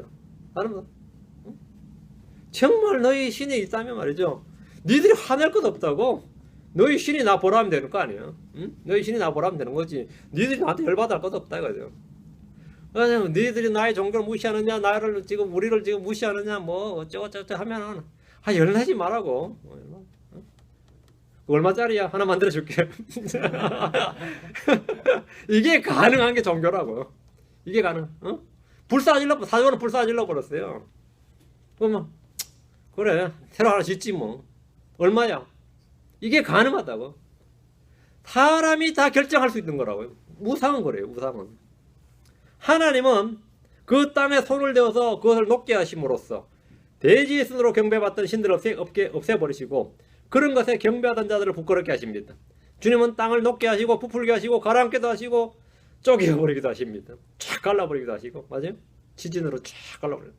정말 너희 신이 있다면 말이죠. 니들이 화낼 것 없다고. 너희 신이 나 보라 하면 되는 거 아니야. 응? 너희 신이 나 보라 하면 되는 거지. 니들이 나한테 열받을 것 없다 이거죠. 왜냐면 니들이 나의 종교를 무시하느냐, 나를 지금 우리를 지금 무시하느냐, 뭐 어쩌고저쩌고 하면은 열내지 말라고. 얼마짜리야? 하나 만들어줄게. 이게 가능한 게 종교라고. 이게 가능. 사전으로 불 쏴질러 버렸어요. 그러면 그래 새로 하나 짓지 뭐. 얼마야? 이게 가능하다고. 사람이 다 결정할 수 있는 거라고요. 우상은 그래요. 우상은. 하나님은 그 땅에 손을 대어서 그것을 높게 하심으로써 대지의 순으로 경배받던 신들을 없애버리시고 그런 것에 경배하던 자들을 부끄럽게 하십니다. 주님은 땅을 높게 하시고 부풀게 하시고 가라앉게도 하시고 쪼개버리기도 하십니다. 쫙 갈라버리기도 하시고. 맞아요? 지진으로 쫙 갈라버려요.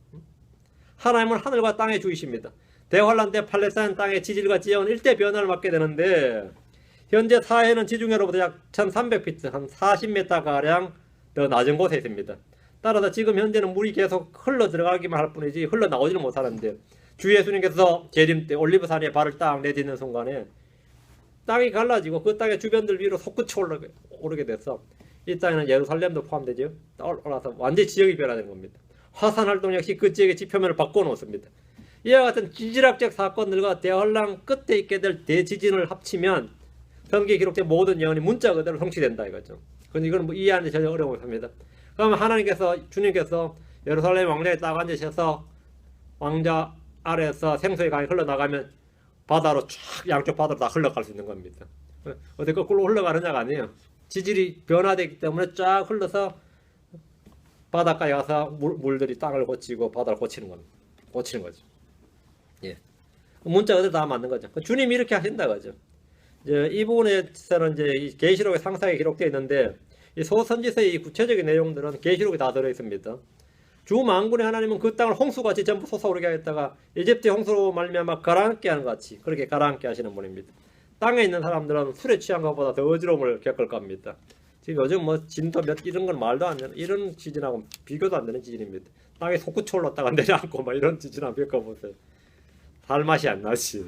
하나님은 하늘과 땅의 주이십니다. 대환란 때 팔레스타인 땅의 지질과 지형은 일대 변화를 맞게 되는데 현재 사해는 지중해로부터 약 1300피트 한 40m가량 더 낮은 곳에 있습니다. 따라서 지금 현재는 물이 계속 흘러 들어가기만 할 뿐이지 흘러나오지는 못하는데 주 예수님께서 재림 때 올리브산에 발을 딱 내딛는 순간에 땅이 갈라지고 그 땅의 주변들 위로 솟구쳐 오르게 돼서 이 땅에는 예루살렘도 포함되죠. 올라서 완전히 지역이 변화된 겁니다. 화산활동 역시 그 지역의 지표면을 바꿔놓습니다. 이와 같은 지질학적 사건들과 대환란 끝에 있게 될 대지진을 합치면 성경에 기록된 모든 예언이 문자 그대로 성취된다 이거죠. 그런데 이건 뭐 이해하는 데 전혀 어려움이 없습니다. 그러면 주님께서 예루살렘 왕좌에 딱 앉으셔서 왕좌 아래에서 생수의 강이 흘러나가면 바다로 쫙 양쪽 바다로 다 흘러갈 수 있는 겁니다. 어디 거꾸로 흘러가느냐가 아니에요. 지질이 변화되기 때문에 쫙 흘러서 바닷가에 가서 물들이 땅을 고치고 바다를 고치는 겁니다. 고치는 거죠. 예. 문자 그대로 다 맞는 거죠. 주님이 이렇게 하신다 거죠. 이 부분에서는 이제 이 계시록의 상세하게 기록되어 있는데 이 소선지서의 이 구체적인 내용들은 계시록에 다 들어 있습니다. 주 만군의 하나님은 그 땅을 홍수같이 전부 솟아오르게 하겠다가 이집트의 홍수로 말미암아 가라앉게 하는 것 같이 그렇게 가라앉게 하시는 분입니다. 땅에 있는 사람들은 술에 취한 것보다 더 어지러움을 겪을 겁니다. 지금 요즘 뭐 진도 몇 이런 건 말도 안 되는 이런 지진하고 비교도 안 되는 지진입니다. 땅에 솟구쳐 올랐다가 내려앉고 막 이런 지진 한번 겪어보세요. 살 맛이 안 나지.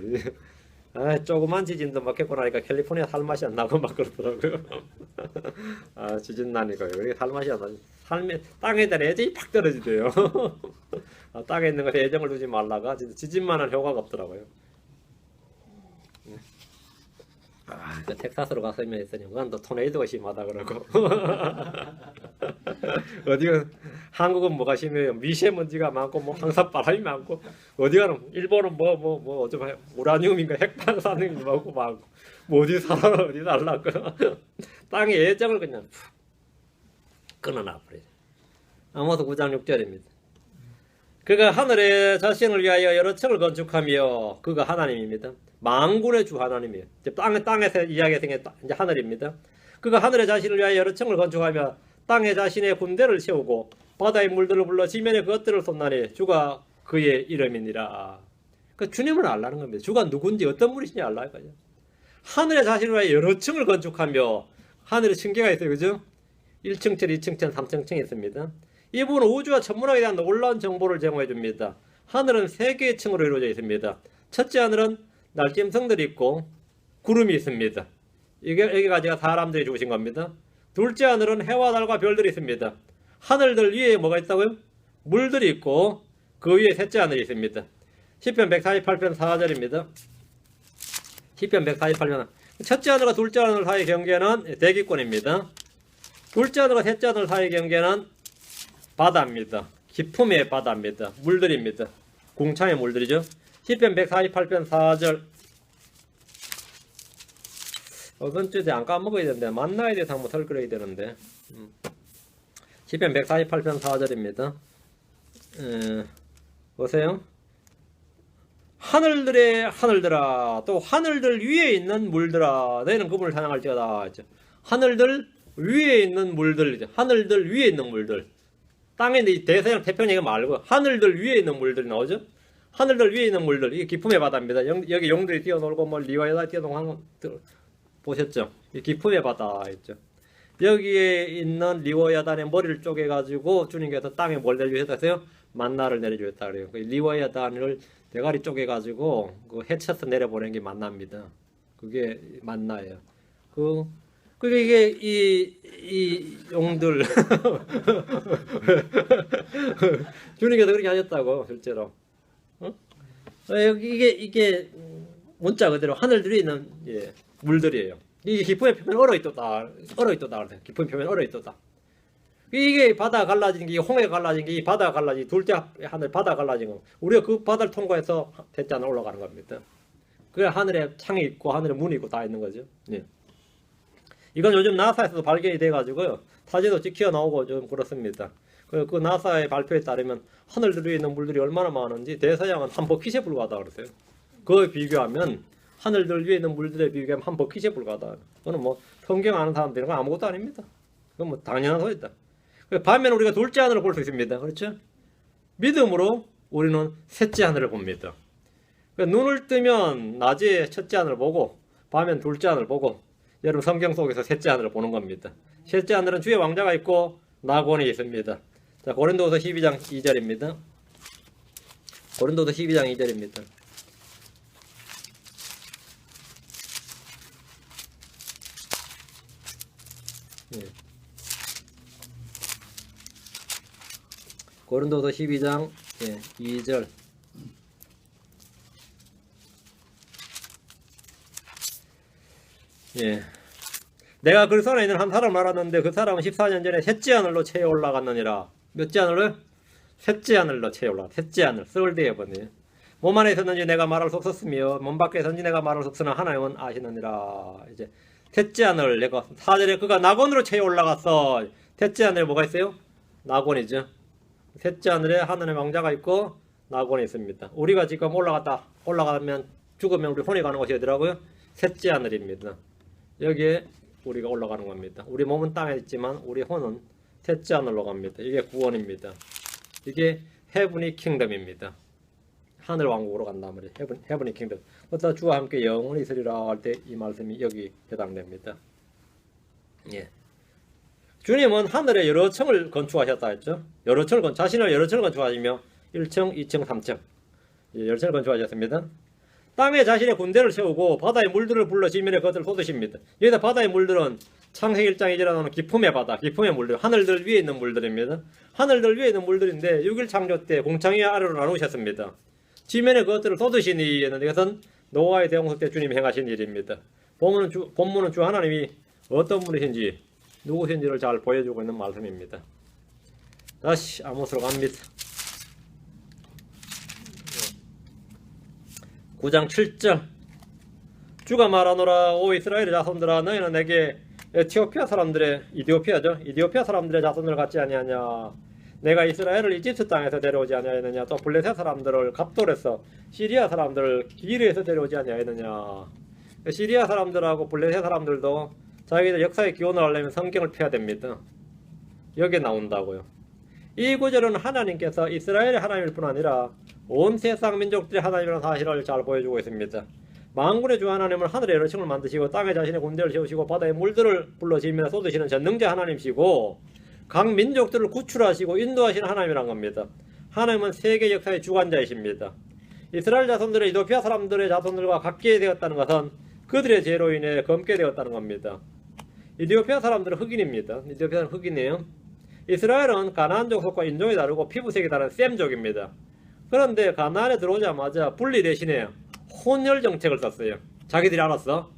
아, 조그만 지진도 막 겪고 나니까 캘리포니아 살 맛이 안 나고 막 그러더라고요. 아, 지진 나니까요. 이게 살 맛이 안 나지. 삶에 땅에 대한 애정이 팍 떨어지대요. 아, 땅에 있는 것에 애정을 두지 말라가 지진만한 효과가 없더라고요. 아, 그 텍사스로 가서 설명했더니 그건 또 토네이도가 심하다 그러고. 어디가 한국은 뭐가 심해요? 미세먼지가 많고 뭐 황사바람이 많고 어디가는 일본은 뭐 어쩌 우라늄인가 핵방사능이 많고 뭐 어디 살아 어디 살라고. 땅의 애정을 그냥 푹 끊어놔 버려. 아모스 9장 6절입니다. 그가 하늘에 자신을 위하여 여러 층을 건축하며 그가 하나님입니다. 만군의 주 하나님이에요. 이제 땅에서 이야기가 생긴 이제 하늘입니다. 그가 하늘에 자신을 위하여 여러 층을 건축하며 땅에 자신의 군대를 세우고 바다의 물들을 불러 지면에 그것들을 쏟나니 주가 그의 이름이니라. 그 주님을 알라는 겁니다. 주가 누군지 어떤 분이신지 알라 이거죠. 하늘에 자신을 위하여 여러 층을 건축하며 하늘에 층계가 있어요, 그죠? 1층천, 2층천, 3층천이 있습니다. 이분은 우주와 천문학에 대한 놀라운 정보를 제공해 줍니다. 하늘은 3개의 층으로 이루어져 있습니다. 첫째 하늘은 날짐승들이 있고 구름이 있습니다. 이게 가지가 사람들이 주신 겁니다. 둘째 하늘은 해와 달과 별들이 있습니다. 하늘들 위에 뭐가 있다고요? 물들이 있고 그 위에 셋째 하늘이 있습니다. 시편 148편 4절입니다. 시편 148편 첫째 하늘과 둘째 하늘 사이의 경계는 대기권입니다. 둘째 하늘과 셋째 하늘 사이의 경계는 바다입니다. 깊음의 바다입니다. 물들입니다. 궁창의 물들이죠. 시편 148편 4절. 이번 주에 안 까먹어야 되는데 만나에 대해서 한번 설교해야 되는데. 시편 148편 4절입니다. 보세요. 하늘들의 하늘들아 또 하늘들 위에 있는 물들아 너희는 그분을 찬양할지어다 했죠. 하늘들 위에 있는 물들, 하늘들 위에 있는 물들. 땅에 있는 대서양 태평양 말고 하늘들 위에 있는 물들이 나오죠. 하늘들 위에 있는 물들, 이게 기품의 바다입니다. 여기 용들이 뛰어놀고 뭐 리와에다 뛰어놀고 보셨죠? 이 기품의 바다 있죠. 여기에 있는 리워야단의 머리를 쪼개가지고 주님께서 땅에 뭘 내려주셨다세요? 만나를 내려주셨다 그래요. 리워야단을 대가리 쪼개가지고 그 해쳐서 내려보낸 게 만나입니다. 그게 만나예요. 그게 이 용들 주님께서 그렇게 하셨다고 실제로. 이게 문자 그대로 하늘들 위에 있는 물들이에요. 이게 기품의 표면 얼어있도다 그래요. 기품의 표면 얼어있도다. 이게 바다 갈라진 게 홍해가 갈라진 게 이 바다가 갈라진 둘째 하늘 바다 갈라진 거. 우리가 그 바다를 통과해서 셋째 하늘 올라가는 겁니다. 그게 하늘에 창이 있고 하늘에 문이 있고 다 있는 거죠. 예. 이건 요즘 나사에서도 발견이 돼가지고요. 사진도 찍혀 나오고 좀 그렇습니다. 그 나사의 발표에 따르면 하늘들 위에 있는 물들이 얼마나 많은지 대서양은 한 버킷에 불과하다 그러세요. 그거에 비교하면 하늘들 위에 있는 물들에 비교하면 한 버킷에 불과하다. 그거는 뭐 성경 아는 사람들은 아무것도 아닙니다. 그건 뭐 당연한 소리다. 반면 우리가 둘째 하늘을 볼 수 있습니다. 그렇죠? 믿음으로 우리는 셋째 하늘을 봅니다. 눈을 뜨면 낮에 첫째 하늘을 보고 밤엔 둘째 하늘을 보고 여러분 성경 속에서 셋째 하늘을 보는 겁니다. 셋째 하늘은 주의 왕자가 있고 낙원이 있습니다. 자, 고린도후서 12장 2절입니다. 고린도후서 12장 2절입니다. 고린도서 12장 2절. 내가 그 손에 있는 한 사람을 알았는데 그 사람은 14년 전에 셋째 하늘로 채에 올라갔느니라. 몇째 하늘로? 셋째 하늘로 채에 올라갔다. 셋째 하늘. 서울대에 보네. 몸 안에 있었는지 내가 말할 수 없었으며 몸 밖에 있었는지 내가 말할 수 없으나 하나님은 아시느니라. 이제 셋째 하늘 내가 4절에 그가 낙원으로 채에 올라갔어. 셋째 하늘에 뭐가 있어요? 낙원이죠. 셋째 하늘에 하늘의 왕자가 있고 낙원이 있습니다. 우리가 지금 올라가면 죽으면 우리 혼이 가는 곳이 어디라고요? 셋째 하늘입니다. 여기에 우리가 올라가는 겁니다. 우리 몸은 땅에 있지만 우리 혼은 셋째 하늘로 갑니다. 이게 구원입니다. 이게 헤븐이 킹덤입니다. 하늘 왕국으로 간단 말이에요. 헤븐이 킹덤. 그러다 주와 함께 영원히 있으리라 할 때 이 말씀이 여기 해당됩니다. 예. 주님은 하늘에 여러 층을 건축하셨다 했죠. 자신을 여러 층을 건축하시며 1층, 2층, 3층 여러 층을 건축하셨습니다. 땅에 자신의 군대를 세우고 바다의 물들을 불러 지면에 그것을 쏟으십니다. 여기다 바다의 물들은 창세기 1장 2절에 나오는 기품의 바다, 기품의 물들, 하늘들 위에 있는 물들입니다. 하늘들 위에 있는 물들인데 6일 창조 때 공창 위 아래로 나누셨습니다. 지면에 그것들을 쏟으시니 이것은 노아의 대홍수 때 주님이 행하신 일입니다. 본문은 주 하나님이 어떤 분이신지 누구신지를 잘 보여주고 있는 말씀입니다. 다시 아모스로 갑니다. 9장 7절 주가 말하노라 오 이스라엘의 자손들아 너희는 내게 이디오피아 사람들의 자손을 갖지 아니하냐. 내가 이스라엘을 이집트 땅에서 데려오지 아니하였느냐. 또 블레셋 사람들을 갑돌에서 시리아 사람들을 기르에서 데려오지 아니하였느냐. 시리아 사람들하고 블레셋 사람들도 자기들 역사의 기원을 하려면 성경을 펴야 됩니다. 여기에 나온다고요. 이 구절은 하나님께서 이스라엘의 하나님일 뿐 아니라 온 세상 민족들의 하나님이라는 사실을 잘 보여주고 있습니다. 만군의 주 하나님은 하늘에 여러 층을 만드시고 땅에 자신의 군대를 세우시고 바다에 물들을 불러 지면에 쏟으시는 전능자 하나님이시고 각 민족들을 구출하시고 인도하시는 하나님이란 겁니다. 하나님은 세계 역사의 주관자이십니다. 이스라엘 자손들의 이디오피아 사람들의 자손들과 같게 되었다는 것은 그들의 죄로 인해 검게 되었다는 겁니다. 이디오피아 사람들은 흑인입니다. 이디오피아는 흑인이에요. 이스라엘은 가나안족 속과 인종이 다르고 피부색이 다른 셈족입니다. 그런데 가나안에 들어오자마자 분리 대신에 혼혈 정책을 썼어요. 자기들이 알았어.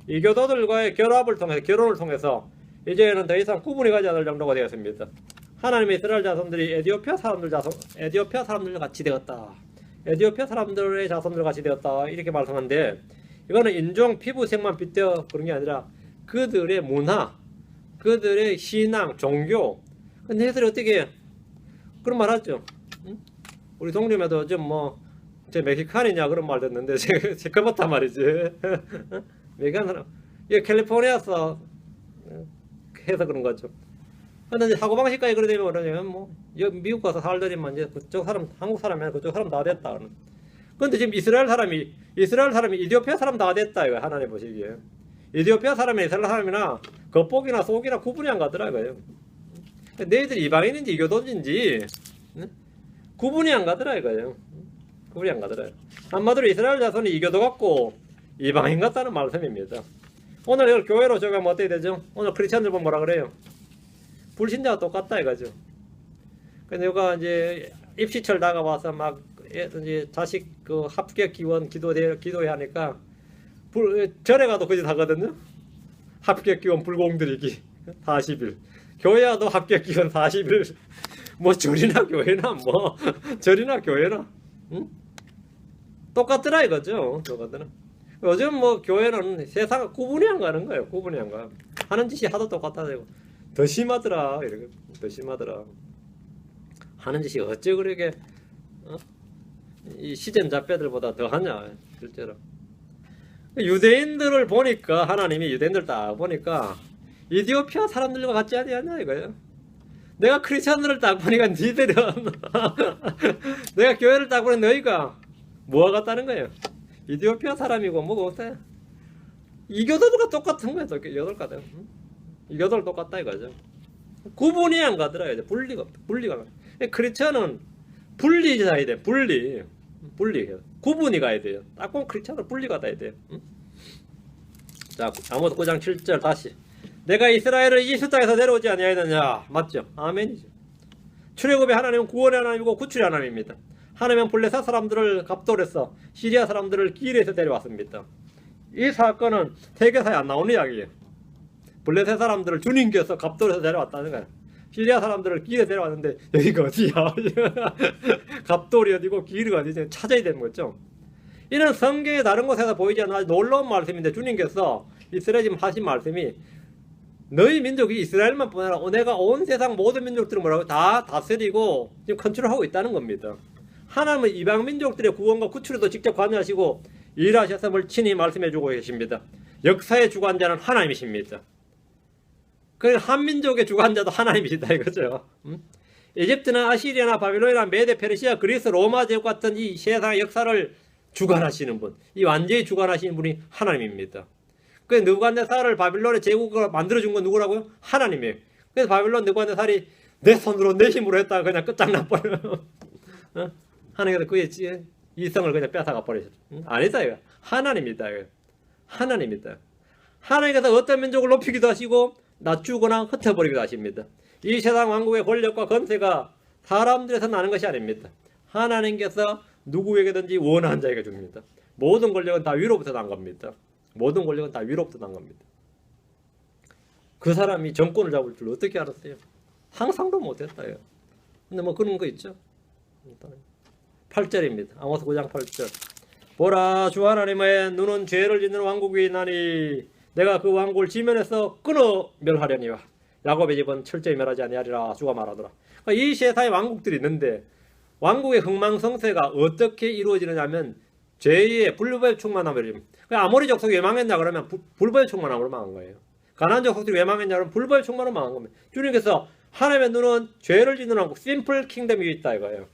이교도들과의 결혼을 통해서 이제는 더 이상 구분이 가지 않을 정도가 되었습니다. 하나님의 이스라엘 자손들이 에디오피아 사람들과 같이 되었다. 에디오피아 사람들의 자손들과 같이 되었다. 이렇게 말씀하는데 이거는 인종, 피부색만 빗대어 그런 게 아니라 그들의 문화, 그들의 신앙, 종교. 근데 얘들이 어떻게 그런 말 하죠? 응? 우리 동료에도 저 멕시칸이냐 그런 말 듣는데 제가 봤단 말이지. 멕시칸 사람. 이게 캘리포니아에서 해서 그런 거죠. 근데 이제 사고방식까지 그래 되면 그러냐면 미국 가서 살더니만 이제 그쪽 사람, 한국 사람이 아니라 그쪽 사람 다 됐다. 근데 지금 이스라엘 사람이 이디오피아 사람 다 됐다 이거 하나님 보시기에. 이디오피아 사람이 이스라엘 사람이나 겉보기나 속이나 구분이 안 가더라 이거예요. 너희들이 이방인인지 이교도인지 구분이 안 가더라 이거예요. 구분이 안 가더라. 한마디로 이스라엘 자손이 이교도 같고 이방인 같다는 말씀입니다. 오늘 이걸 교회로 적용하면 어떻게 되죠? 오늘 크리스천들 보면 뭐라 그래요? 불신자가 똑같다 이거죠. 근데 누가 이제 입시철 다가와서 막 이제 자식 그 합격 기원 기도해 하니까 절에 가도 그 짓 하거든요. 합격 기원 불공드리기 40일. 교회 와도 합격 기원 40일. 절이나 교회나 절이나 교회나 응? 똑같더라 이거죠. 똑같더라. 요즘 교회는 세상 구분이 안 가는 거예요. 구분이 안 가. 하는 짓이 하도 똑같다 되고 더 심하더라. 이렇게 더 심하더라. 하는 짓이 어째 그렇게 이 시전 잡배들보다 더 하냐 실제로. 유대인들을 보니까 하나님이 유대인들 딱 보니까 이디오피아 사람들과 같지 않냐 이거예요. 내가 크리스천들을 딱 보니까 니들은 내가 교회를 딱 보니 너희가 뭐가 같다는 거예요. 이디오피아 사람이고 뭐가 없어요. 이교도들과 똑같은 거예요. 이교도들과 이교도들 똑같다 이거죠. 구분이 안 가더라 이제 분리가 없다. 분리가 안 가. 크리스천은 분리해야 돼. 분리 구분이 가야 돼요. 딱 보면 크리스천은 분리가 돼야 돼요. 자 아모스 9장 7절 다시. 내가 이스라엘을 이집트 땅에서 내려오지 아니하였느냐. 맞죠? 아멘이죠. 출애굽의 하나님은 구원의 하나님이고 구출의 하나님입니다. 하나님은 블레셋 사람들을 갑돌에서 시리아 사람들을 기르에서 데려왔습니다. 이 사건은 세계사에 안 나오는 이야기예요. 블레셋 사람들을 주님께서 갑돌에서 데려왔다는 거예요. 시리아 사람들을 기르에 데려왔는데 여기가 어디야? 갑돌이 어디고 기르가 어디지? 찾아야 되는 거죠. 이는 성경의 다른 곳에서 보이지 않는 아주 놀라운 말씀인데 주님께서 이스라엘 지금 하신 말씀이 너희 민족이 이스라엘만 뿐 아니라 내가 온 세상 모든 민족들을 뭐라고 다 다스리고 지금 컨트롤하고 있다는 겁니다. 하나님은 이방 민족들의 구원과 구출에도 직접 관여하시고 일하셨음을 친히 말씀해주고 계십니다. 역사의 주관자는 하나님이십니다. 그 한민족의 주관자도 하나님이시다 이거죠. 이집트나 아시리아나 바빌론이나 메데 페르시아 그리스 로마 제국 같은 이 세상의 역사를 주관하시는 분, 이 완전히 주관하시는 분이 하나님입니다. 그 느부갓네살을 바빌론의 제국을 만들어준 건 누구라고요? 하나님이에요. 그래서 바빌론 느부갓네살이 내 손으로 내 힘으로 했다가 그냥 끝장나버려요. 어? 하나님께서 그의 이성을 그냥 뺏어가 버리셨죠. 아니다 이거. 하나님이다 이거. 하나님이다. 하나님께서 어떤 민족을 높이기도 하시고 낮추거나 흩어버리기도 하십니다. 이 세상 왕국의 권력과 권세가 사람들에서 나는 것이 아닙니다. 하나님께서 누구에게든지 원하는 자에게 줍니다. 모든 권력은 다 위로부터 난 겁니다. 모든 권력은 다 위로부터 난 겁니다. 그 사람이 정권을 잡을 줄 어떻게 알았어요? 상상도 못했다요. 근데 뭐 그런 거 있죠. 8절입니다. 아모스 9장 8절. 보라, 주 하나님의 눈은 죄를 짓는 왕국이 있나니 내가 그 왕국을 지면에서 끊어 멸하려니와 야곱의 집은 철저히 멸하지 아니하리라. 주가 말하더라. 그러니까 이 세상에 왕국들이 있는데 왕국의 흥망성쇠가 어떻게 이루어지느냐면 죄의 불법의 충만함을. 아모리 족속이 왜 망했냐 그러면 불법의 충만함으로 망한 거예요. 가나안 족속들이 왜 망했냐 그러면 불법의 충만으로 망한 겁니다. 주님께서 하나님의 눈은 죄를 짓는 왕국, 심플 킹덤이 있다 이거예요.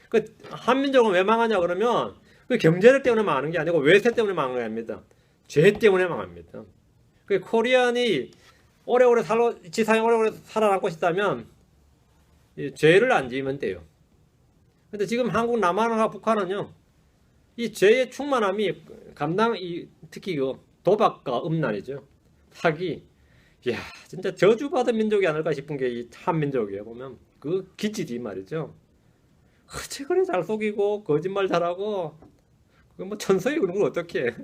그 한민족은 왜 망하냐 그러면 그 경제력 때문에 망하는 게 아니고 외세 때문에 망하는 게 아닙니다. 죄 때문에 망합니다. 그 코리안이 오래오래 지상에 오래오래 살아남고 싶다면 죄를 안 지으면 돼요. 근데 지금 한국 남한과 북한은요, 이 죄의 충만함이 특히 그 도박과 음란이죠. 사기. 이야, 진짜 저주받은 민족이 아닐까 싶은 게 이 한민족이에요. 보면 그 기질이 말이죠. 어째 그래 잘 속이고 거짓말 잘하고 그 뭐 천서에 그런 걸 어떻게 해?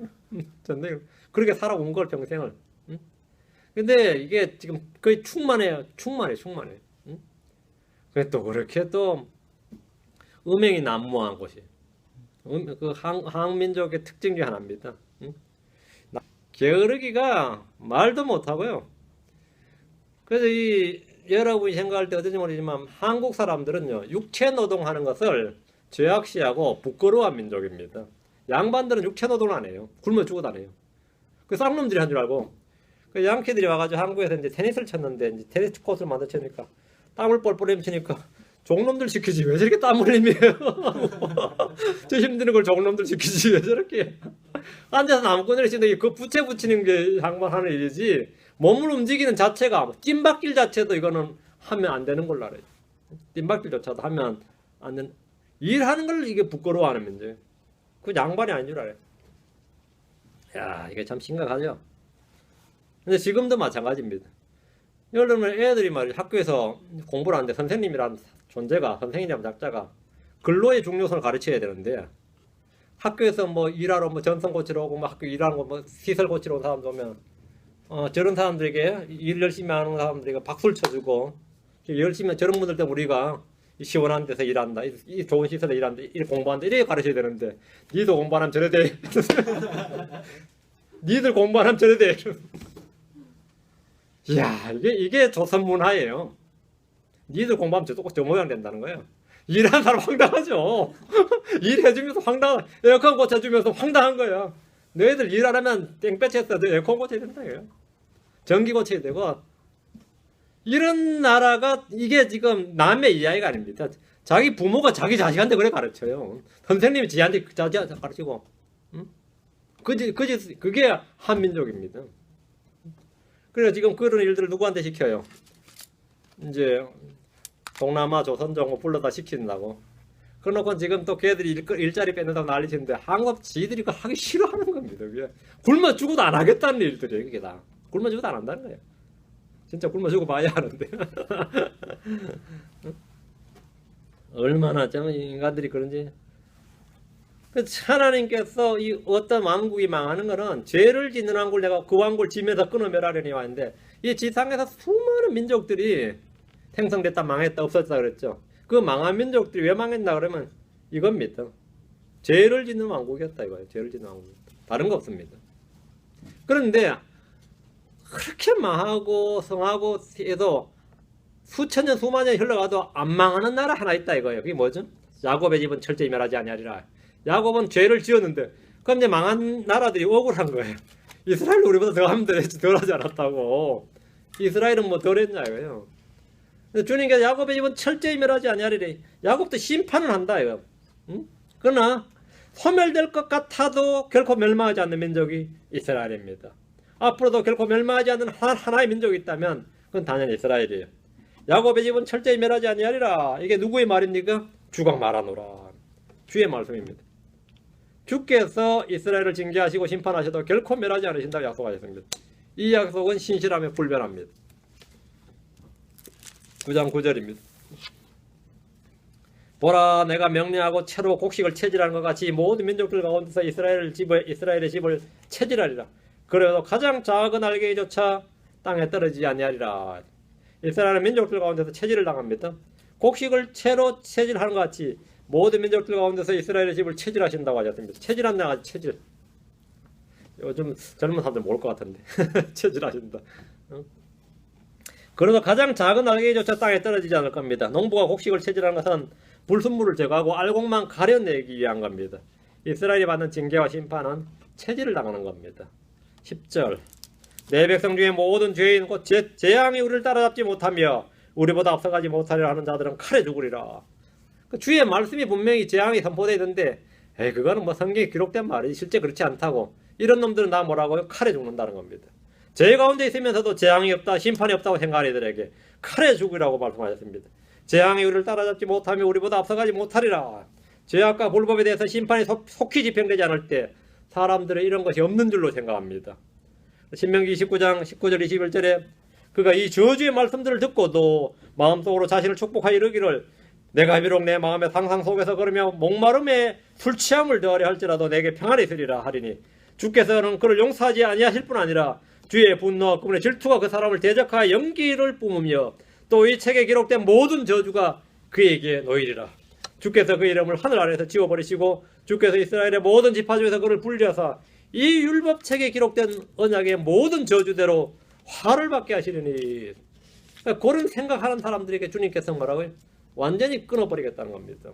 전에 그렇게 살아온 걸 평생을. 응? 근데 이게 지금 거의 충만해. 응? 그래 또 그렇게 또 음행이 난무한 곳이. 그 한민족의 특징 중 하나입니다. 응? 게으르기가 말도 못하고요. 그래서 여러분이 생각할 때 어떤지 모르지만 한국 사람들은요, 육체 노동하는 것을 죄악시하고 부끄러워한 민족입니다. 양반들은 육체 노동을 안 해요. 굶어 죽어도 안 해요. 그 쌍놈들이 한 줄 알고, 그 양키들이 와가지고 한국에서 이제 테니스를 쳤는데, 이제 테니스 코트를 만들어 치니까 땀을 뻘뻘 흘리니까 종놈들 시키지 왜 저렇게 땀 흘림이에요? 저 힘드는 걸 종놈들 시키지 왜 저렇게? 앉아서 나무꾼을 치는데 그 부채 붙이는 게 양반 하는 일이지, 몸을 움직이는 자체가, 뜀박질 자체도 이거는 하면 안 되는 걸로 알아요. 뜀박질조차도 하면 안 되는, 일하는 걸 이게 부끄러워하는 문제. 그 양반이 아닌 줄 알아요. 야, 이게 참 심각하죠. 근데 지금도 마찬가지입니다. 여러분 애들이 말이죠, 학교에서 공부를 하는데 선생님이란 존재가, 선생님이란 작자가 근로의 중요성을 가르쳐야 되는데, 학교에서 뭐 일하러 뭐 전선 고치러 오고 뭐 학교 일하는 거 뭐 시설 고치러 온 사람 보면 저런 사람들에게 일 열심히 하는 사람들에게 박수를 쳐주고, 열심히 저런 분들 때문에 우리가 시원한 데서 일한다, 이 좋은 시설에 일한다, 일 공부한다 이렇게 가르쳐야 되는데, 니도 공부 안 하면 저래 돼. 니들 공부 안 하면 저래 돼. 이야, 이게 조선 문화예요. 니들 공부하면 저 모양 된다는 거예요. 일하는 사람 황당하죠. 일해주면서 에어컨 고쳐주면서 황당한 거예요. 너희들 일 안 하면 땡볕에서 에어컨 고쳐야 된다고요. 전기 고쳐야 되고. 이런 나라가, 이게 지금 남의 이야기가 아닙니다. 자기 부모가 자기 자식한테 그래 가르쳐요. 선생님이 지한테 가르치고. 응? 그게 한민족입니다. 그래서 지금 그런 일들을 누구한테 시켜요? 이제 동남아 조선종을 불러다 시킨다고. 그러놓고 지금 또 걔들이 일자리 뺏는다고 난리치는데 한국 지들이 그걸 하기 싫어하는 겁니다. 그게 굶어 죽어도 안 하겠다는 일들이에요. 그게 다 굶어 죽어도 안 한다는 거예요. 진짜 굶어 죽어 봐야 하는데. 얼마나 참 인간들이 그런지. 하나님께서 이 어떤 왕국이 망하는 거는 죄를 짓는 왕국을 내가 그 왕국을 지면서 끊어 멸하려니 왔는데, 이 지상에서 수많은 민족들이 생성됐다 망했다 없었다 그랬죠. 그 망한 민족들이 왜 망했나 그러면 이겁니다. 죄를 짓는 왕국이었다 이거예요. 죄를 짓는 왕국이었다. 다른 거 없습니다. 그런데 그렇게 망하고 성하고 해도 수천 년 수만 년 흘러가도 안 망하는 나라 하나 있다 이거예요. 그게 뭐죠? 야곱의 집은 철저히 멸하지 아니하리라. 야곱은 죄를 지었는데, 그럼 이제 망한 나라들이 억울한 거예요. 이스라엘은 우리보다 더 하면 덜하지 않았다고. 이스라엘은 뭐 덜 했냐 이거예요. 주님께서 야곱의 집은 철저히 멸하지 아니하리래. 야곱도 심판을 한다 이거. 응? 그러나 소멸될 것 같아도 결코 멸망하지 않는 민족이 이스라엘입니다. 앞으로도 결코 멸망하지 않는 하나의 민족이 있다면 그건 당연히 이스라엘이에요. 야곱의 집은 철저히 멸하지 아니하리라. 이게 누구의 말입니까? 주가 말하노라. 주의 말씀입니다. 주께서 이스라엘을 징계하시고 심판하셔도 결코 멸하지 않으신다고 약속하셨습니다. 이 약속은 신실함에 불변합니다. 9장 9절입니다. 보라, 내가 명령하고 채로 곡식을 채질하는 것 같이 모든 민족들 가운데서 이스라엘의 집을 채질하리라. 그래도 가장 작은 알갱이조차 땅에 떨어지지 아니하리라. 이스라엘 민족들 가운데서 채질을 당합니다. 곡식을 채로 채질하는 것 같이 모든 민족들 가운데서 이스라엘의 집을 채질하신다고 하셨습니다. 채질한다는 아주 채질. 요즘 젊은 사람들 모를 것 같은데 채질하신다. 그래도 가장 작은 알갱이조차 땅에 떨어지지 않을 겁니다. 농부가 곡식을 채질하는 것은 불순물을 제거하고 알곡만 가려내기 위한 겁니다. 이스라엘이 받는 징계와 심판은 채질을 당하는 겁니다. 10절 내 백성 중에 모든 죄인 곧 재앙이 우리를 따라잡지 못하며 우리보다 앞서가지 못하려 하는 자들은 칼에 죽으리라. 주의 말씀이 분명히 재앙이 선포되어 있는데 그거는 뭐 성경에 기록된 말이지 실제 그렇지 않다고 이런 놈들은 다 뭐라고요? 칼에 죽는다는 겁니다. 죄 가운데 있으면서도 재앙이 없다, 심판이 없다고 생각하는 이들에게 칼에 죽으라고 말씀하셨습니다. 재앙이 우리를 따라잡지 못하며 우리보다 앞서가지 못하리라. 죄악과 불법에 대해서 심판이 속히 집행되지 않을 때 사람들은 이런 것이 없는 줄로 생각합니다. 신명기 29장 19절 21절에 그가 이 저주의 말씀들을 듣고도 마음속으로 자신을 축복하여 이르기를 내가 비록 내 마음의 상상 속에서 걸으며 목마름에 술 취함을 더하려 할지라도 내게 평안이 있으리라 하리니 주께서는 그를 용서하지 아니하실 뿐 아니라 주의 분노와 그분의 질투가 그 사람을 대적하여 연기를 뿜으며 또 이 책에 기록된 모든 저주가 그에게 놓이리라. 주께서 그 이름을 하늘 아래에서 지워버리시고 주께서 이스라엘의 모든 지파 중에서 그를 분리하사 이 율법책에 기록된 언약의 모든 저주대로 화를 받게 하시리니. 그러니까 그런 생각하는 사람들에게 주님께서 뭐라고요? 완전히 끊어버리겠다는 겁니다.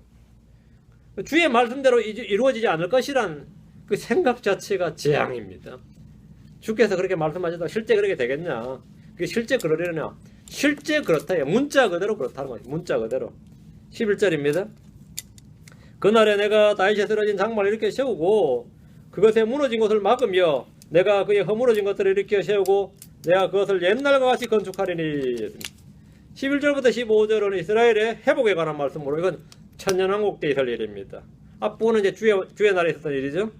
주의 말씀대로 이루어지지 않을 것이란 그 생각 자체가 재앙입니다. 주께서 그렇게 말씀하셨다가 실제 그렇게 되겠냐? 그게 실제 그러려냐? 실제 그렇다. 문자 그대로 그렇다는 거예요. 문자 그대로. 11절입니다. 그날에 내가 다윗에 쓰러진 장막을 일으켜 세우고 그것에 무너진 것을 막으며 내가 그의 허물어진 것들을 일으켜 세우고 내가 그것을 옛날과 같이 건축하리니. 11절부터 15절은 이스라엘의 회복에 관한 말씀으로 이건 천년왕국 때 있을 일입니다. 앞부분은 이제 주의 날에 있었던 일이죠.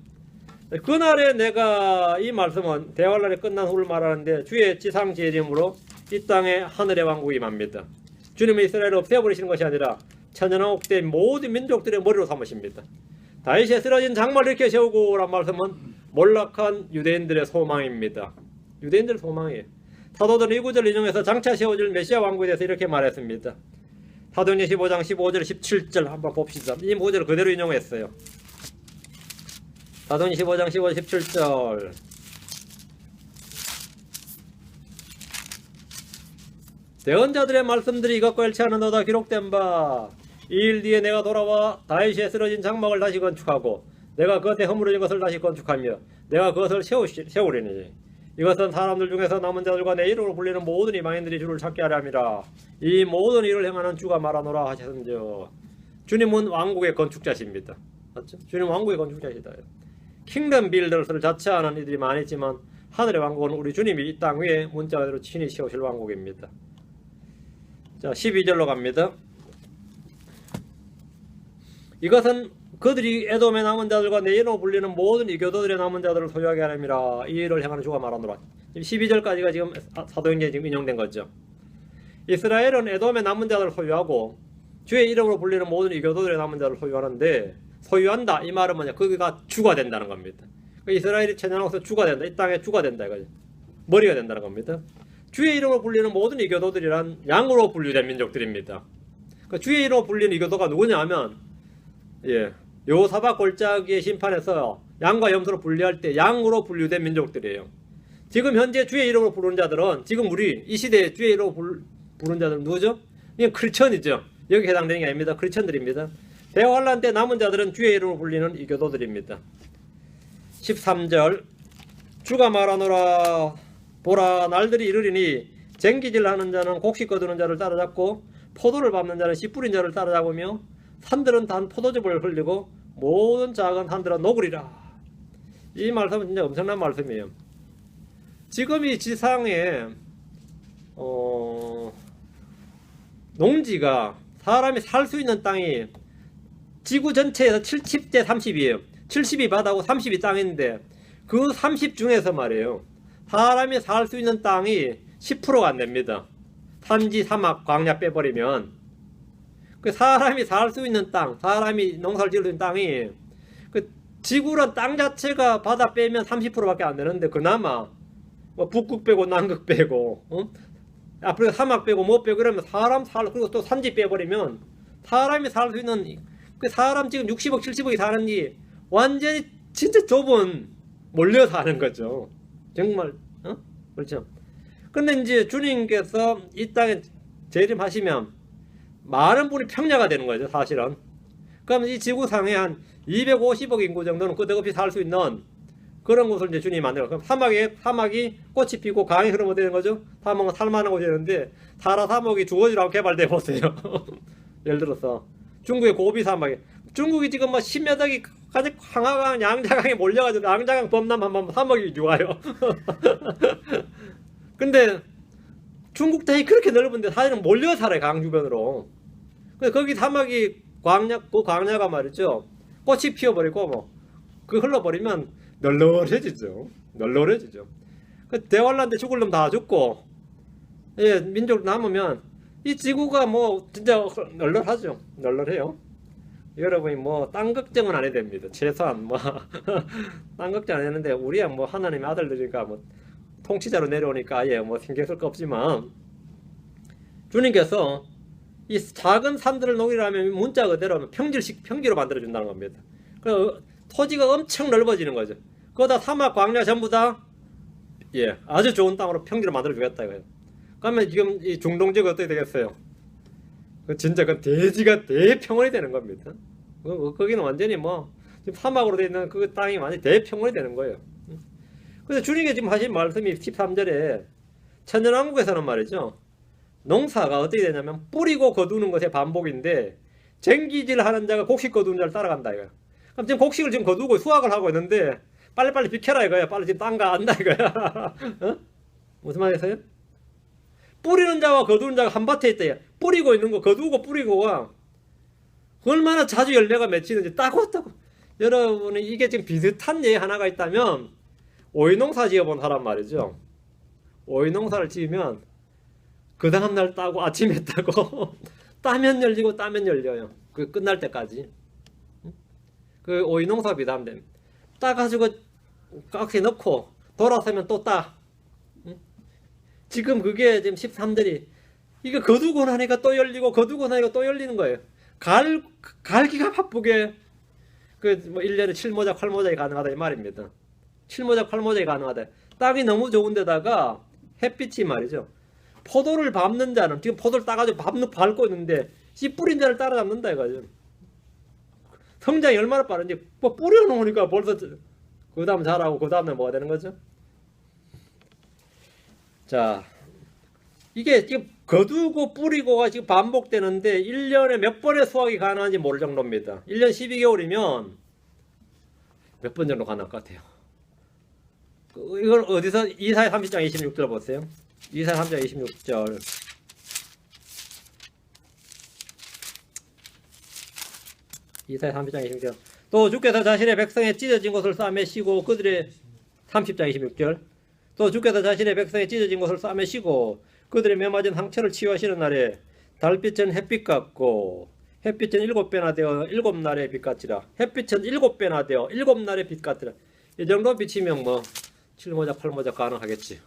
그날에 내가 이 말씀은 대환란이 끝난 후를 말하는데 주의 지상지혜림으로 이 땅에 하늘의 왕국이 임합니다. 주님은 이스라엘을 없애버리시는 것이 아니라 천년왕국 때 모든 민족들의 머리로 삼으십니다. 다윗이 쓰러진 장막을 일으켜 세우고 란 말씀은 몰락한 유대인들의 소망입니다. 유대인들의 소망이에요. 사도들은 이 구절을 인용해서 장차 세워질 메시아 왕국에 대해서 이렇게 말했습니다. 사도행전 15장 15절 17절 한번 봅시다. 이 구절을 그대로 인용했어요. 사도행전 15장 15절 17절 대언자들의 말씀들이 이것과 일치하는도다 기록된 바 이 일 뒤에 내가 돌아와 다윗이 쓰러진 장막을 다시 건축하고 내가 그것에 허물어진 것을 다시 건축하며 내가 그것을 세우리니 이것은 사람들 중에서 남은 자들과 내 이름으로 불리는 모든 이방인들이 주를 찾게 하려 함이라. 이 모든 일을 행하는 주가 말하노라 하셨은즉 주님은 왕국의 건축자십니다. 맞죠? 주님은 왕국의 건축자시다. 킹덤 빌더스를 자처하는 이들이 많이 있지만 하늘의 왕국은 우리 주님이 이 땅 위에 문자 그대로 친히 세우실 왕국입니다. 자, 12절로 갑니다. 이것은 그들이 에돔의 남은 자들과 내 이름으로 불리는 모든 이교도들의 남은 자들을 소유하게 하려니라. 이 일을 행하는 주가 말하노라. 12절까지가 지금 사도행전에 지금 인용된 거죠. 이스라엘은 에돔의 남은 자들을 소유하고 주의 이름으로 불리는 모든 이교도들의 남은 자들을 소유하는데 소유한다 이 말은 뭐냐? 그가 주가 된다는 겁니다. 이스라엘이 천년왕국에서 주가 된다. 이 땅에 주가 된다 이거죠. 머리가 된다는 겁니다. 주의 이름으로 불리는 모든 이교도들이란 양으로 분류된 민족들입니다. 주의 이름으로 불리는 이교도가 누구냐 하면 여호사밧 골짜기의 심판에서 양과 염소로 분리할 때 양으로 분류된 민족들이에요. 지금 현재 주의 이름으로 부르는 자들은 지금 우리 이 시대에 주의 이름으로 부르는 자들은 누구죠? 이건 크리스천이죠. 여기 해당되는 게 아닙니다. 크리스천들입니다. 대환란 때 남은 자들은 주의 이름으로 불리는 이교도들입니다. 13절 주가 말하노라 보라 날들이 이르리니 쟁기질 하는 자는 곡식 거두는 자를 따라잡고 포도를 밟는 자는 씨 뿌린 자를 따라잡으며 산들은 단 포도즙을 흘리고 모든 작은 산들은 녹으리라. 이 말씀은 진짜 엄청난 말씀이에요. 지금 이 지상에 농지가 사람이 살 수 있는 땅이 지구 전체에서 70대 30이에요. 70이 바다고 30이 땅인데 그 30 중에서 말이에요. 사람이 살 수 있는 땅이 10%가 안 됩니다. 산지, 사막, 광야 빼버리면 그 사람이 살 수 있는 땅, 사람이 농사를 지을 수 있는 땅이 그 지구란 땅 자체가 바다 빼면 30%밖에 안 되는데 그나마 뭐 북극 빼고 남극 빼고 앞으로 사막 빼고 못 빼고 그러면 사람 살 그리고 또 산지 빼버리면 사람이 살 수 있는 그 사람 지금 60억 70억이 사는 게 완전히 진짜 좁은 몰려 사는 거죠. 정말 그렇죠. 근데 이제 주님께서 이 땅에 재림하시면 많은 분이 평야가 되는 거죠, 사실은. 그럼 이 지구상에 한 250억 인구 정도는 끄떡없이 살 수 있는 그런 곳을 이제 주님이 만들어. 그럼 사막이 꽃이 피고 강이 흐르면 되는 거죠. 사막은 살만한 곳이 되는데 사라 사막이 주거지로 개발돼 보세요. 예를 들어서 중국의 고비 사막이 중국이 지금 뭐 10몇억이 가장 황하강 양자강에 몰려가지고 양자강 범람하면 사막이 좋아요. 근데 중국 땅이 그렇게 넓은데 사실은 몰려 살아요, 강 주변으로. 근데 거기 사막이 그 광야가 말이죠. 꽃이 피어버리고 뭐 그 흘러버리면 널널해지죠. 널널해지죠. 그 대환란 때 죽을 놈 다 죽고 예, 민족 남으면 이 지구가 뭐 진짜 널널하죠. 널널해요. 여러분이 뭐 땅 걱정은 안 해도 됩니다. 최소한 뭐 땅 걱정 안 했는데 우리야 뭐 하나님의 아들들이니까 뭐 통치자로 내려오니까 아예 뭐 신경 쓸 거 없지만 주님께서 이 작은 산들을 녹이라면 문자 그대로 평지로 만들어 준다는 겁니다. 그 토지가 엄청 넓어지는 거죠. 그거다 사막 광야 전부 다 예, 아주 좋은 땅으로 평지로 만들어 주겠다 이거예요. 그러면 지금 이 중동지가 어떻게 되겠어요? 그 진짜 그 대지가 대평원이 되는 겁니다. 거기는 완전히 뭐 지금 사막으로 되어 있는 그 땅이 완전히 대평원이 되는 거예요. 그래서 주님이 지금 하신 말씀이 13절에 천연왕국에서는 말이죠. 농사가 어떻게 되냐면 뿌리고 거두는 것의 반복인데 쟁기질 하는 자가 곡식 거두는 자를 따라간다 이거야. 그럼 지금 곡식을 지금 거두고 수확을 하고 있는데 빨리빨리 비켜라 이거야. 빨리 지금 땅가 안다 이거야. 어? 무슨 말이겠어요? 뿌리는 자와 거두는 자가 한밭에 있다. 뿌리고 있는 거 거두고 뿌리고가 얼마나 자주 열매가 맺히는지 따고. 여러분이 이게 지금 비슷한 예 하나가 있다면 오이농사 지어본 사람 말이죠. 오이농사를 지으면 그 다음날 따고 아침에 따고 따면 열리고 따면 열려요. 그 끝날 때까지. 그 오이농사 비담됨. 따가지고 깍지 넣고 돌아서면 또 따. 지금 그게 지금 13들이 이거 거두고 나니까 또 열리고 거두고 나니까 또 열리는 거예요. 갈기가 바쁘게 그 뭐 1년에 7모작 8모작이 가능하다 이 말입니다. 7모작 8모작이 가능하다. 땅이 너무 좋은데다가 햇빛이 말이죠. 포도를 밟는 자는 지금 포도를 따가지고 밟고 있는데 씨 뿌린 자를 따라잡는다 이거죠. 성장이 얼마나 빠른지 뭐 뿌려놓으니까 벌써 그 다음 자라고 그 다음에 뭐가 되는 거죠? 자, 이게 지금 거두고 뿌리고가 지금 반복되는데 1년에 몇 번의 수확이 가능한지 모를 정도입니다. 1년 12개월이면 몇 번 정도 가능할 것 같아요. 이걸 어디서 이사야 30장 26절 보세요. 이사야 30장 26절. 이사야 30장 26절. 또 주께서 자신의 백성의 찢어진 곳을 싸매시고 그들의 30장 26절. 또 주께서 자신의 백성의 찢어진 곳을 싸매시고 그들의 메마진 상처를 치유하시는 날에 달빛은 햇빛 같고 햇빛은 7배나 되어 7날의 빛 같으라. 햇빛은 7배나 되어 7날의 빛 같으라. 이 정도 빛이면 뭐 7모작 8모작 가능하겠지.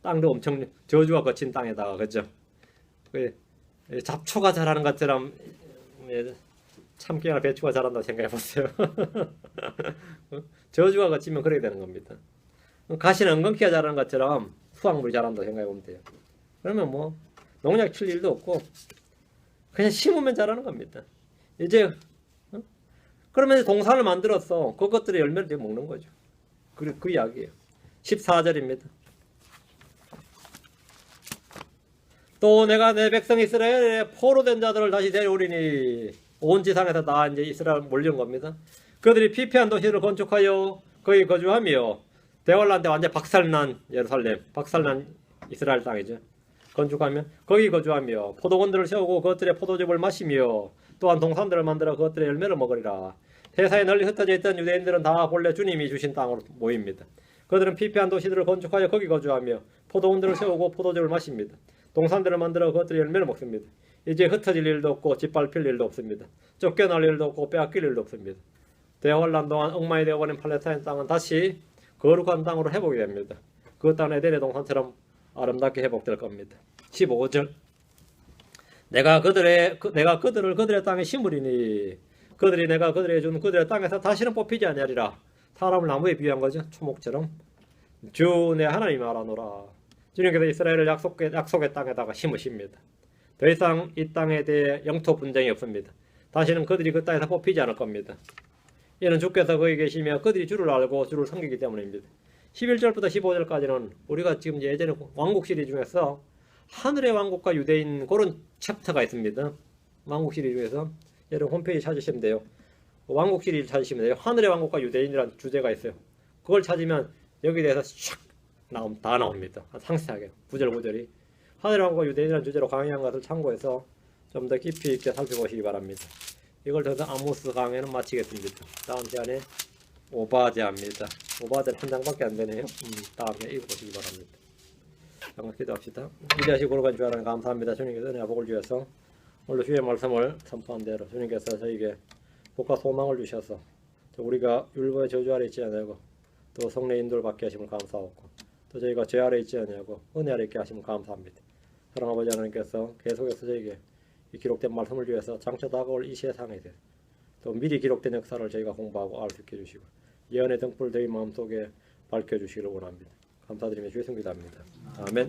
땅도 엄청 저주가 거친 땅에다가 그죠. 잡초가 자라는 것처럼 참깨나 배추가 자란다고 생각해보세요. 저주가 거치면 그렇게 되는 겁니다. 가시는 엉겅퀴가 자라는 것처럼 수확물이 자란다고 생각해보면 돼요. 그러면 뭐 농약 칠 일도 없고 그냥 심으면 자라는 겁니다. 이제 그러면 동산을 만들어서 그것들의 열매를 먹는 거죠. 그 이야기예요. 14절입니다. 또 내가 내 백성 이스라엘에 포로된 자들을 다시 데려오리니 온 지상에서 다 이제 이스라엘 몰려온 겁니다. 그들이 피폐한 도시를 건축하여 거기 거주하며 대환란 때 완전 박살난 예루살렘, 박살난 이스라엘 땅이죠. 건축하며 거기 거주하며 포도원들을 세우고 그것들의 포도즙을 마시며 또한 동산들을 만들어 그것들의 열매를 먹으리라. 세상에 널리 흩어져 있던 유대인들은 다 본래 주님이 주신 땅으로 모입니다. 그들은 피폐한 도시들을 건축하여 거기 거주하며 포도원들을 세우고 포도즙을 마십니다. 동산들을 만들어 그것들의 열매를 먹습니다. 이제 흩어질 일도 없고 짓밟힐 일도 없습니다. 쫓겨날 일도 없고 빼앗길 일도 없습니다. 대환란 동안 엉망이 되어버린 팔레스타인 땅은 다시 거룩한 땅으로 회복이 됩니다. 그 땅은 에덴의 동산처럼 아름답게 회복될 겁니다. 15절 내가 그들을 그들의 땅에 심으리니 그들이 내가 그들에게 준 그들의 땅에서 다시는 뽑히지 아니하리라. 사람을 나무에 비유한 거죠. 초목처럼. 주 내 하나님이 알아노라. 주님께서 이스라엘을 약속의 땅에다가 심으십니다. 더 이상 이 땅에 대해 영토 분쟁이 없습니다. 다시는 그들이 그 땅에서 뽑히지 않을 겁니다. 이는 주께서 거기 계시며 그들이 주를 알고 주를 섬기기 때문입니다. 11절부터 15절까지는 우리가 지금 예전에 왕국 시리즈 중에서 하늘의 왕국과 유대인 그런 챕터가 있습니다. 왕국 시리즈 중에서 여러분 홈페이지 찾으시면 돼요. 왕국 시리즈 찾으시면 돼요. 하늘의 왕국과 유대인이라는 주제가 있어요. 그걸 찾으면 여기에 대해서 다 나옵니다. 상세하게 구절 구절이 하늘의 왕국과 유대인이라는 주제로 강의한 것을 참고해서 좀 더 깊이 있게 살펴보시기 바랍니다. 이걸 통해서 아모스 강의는 마치겠습니다. 다음 시간에 오바댜입니다. 오바댜는 한 장밖에 안 되네요. 다음에 읽어보시기 바랍니다. 잠깐 기도합시다. 위대하시고 거룩한 주 하나님 감사합니다. 주님께서 은혜와 복을 주셔서 오늘 주의 말씀을 선포한 대로 주님께서 저에게 복과 소망을 주셔서 우리가 율법의 저주 아래 있지 아니하고 또 성령 인도를 받게 하심을 감사하고 또 저희가 죄 아래 있지 아니하고 은혜 아래 있게 하심을 감사합니다. 사랑하는 아버지 하나님께서 계속해서 저에게 이 기록된 말씀을 위해서 장차 다가올 이 세상에 대해 또 미리 기록된 역사를 저희가 공부하고 알 수 있게 해주시고 예언의 등불 저희 마음속에 밝혀주시기를 원합니다. 감사드리며 주의 성기도합니다. 아멘.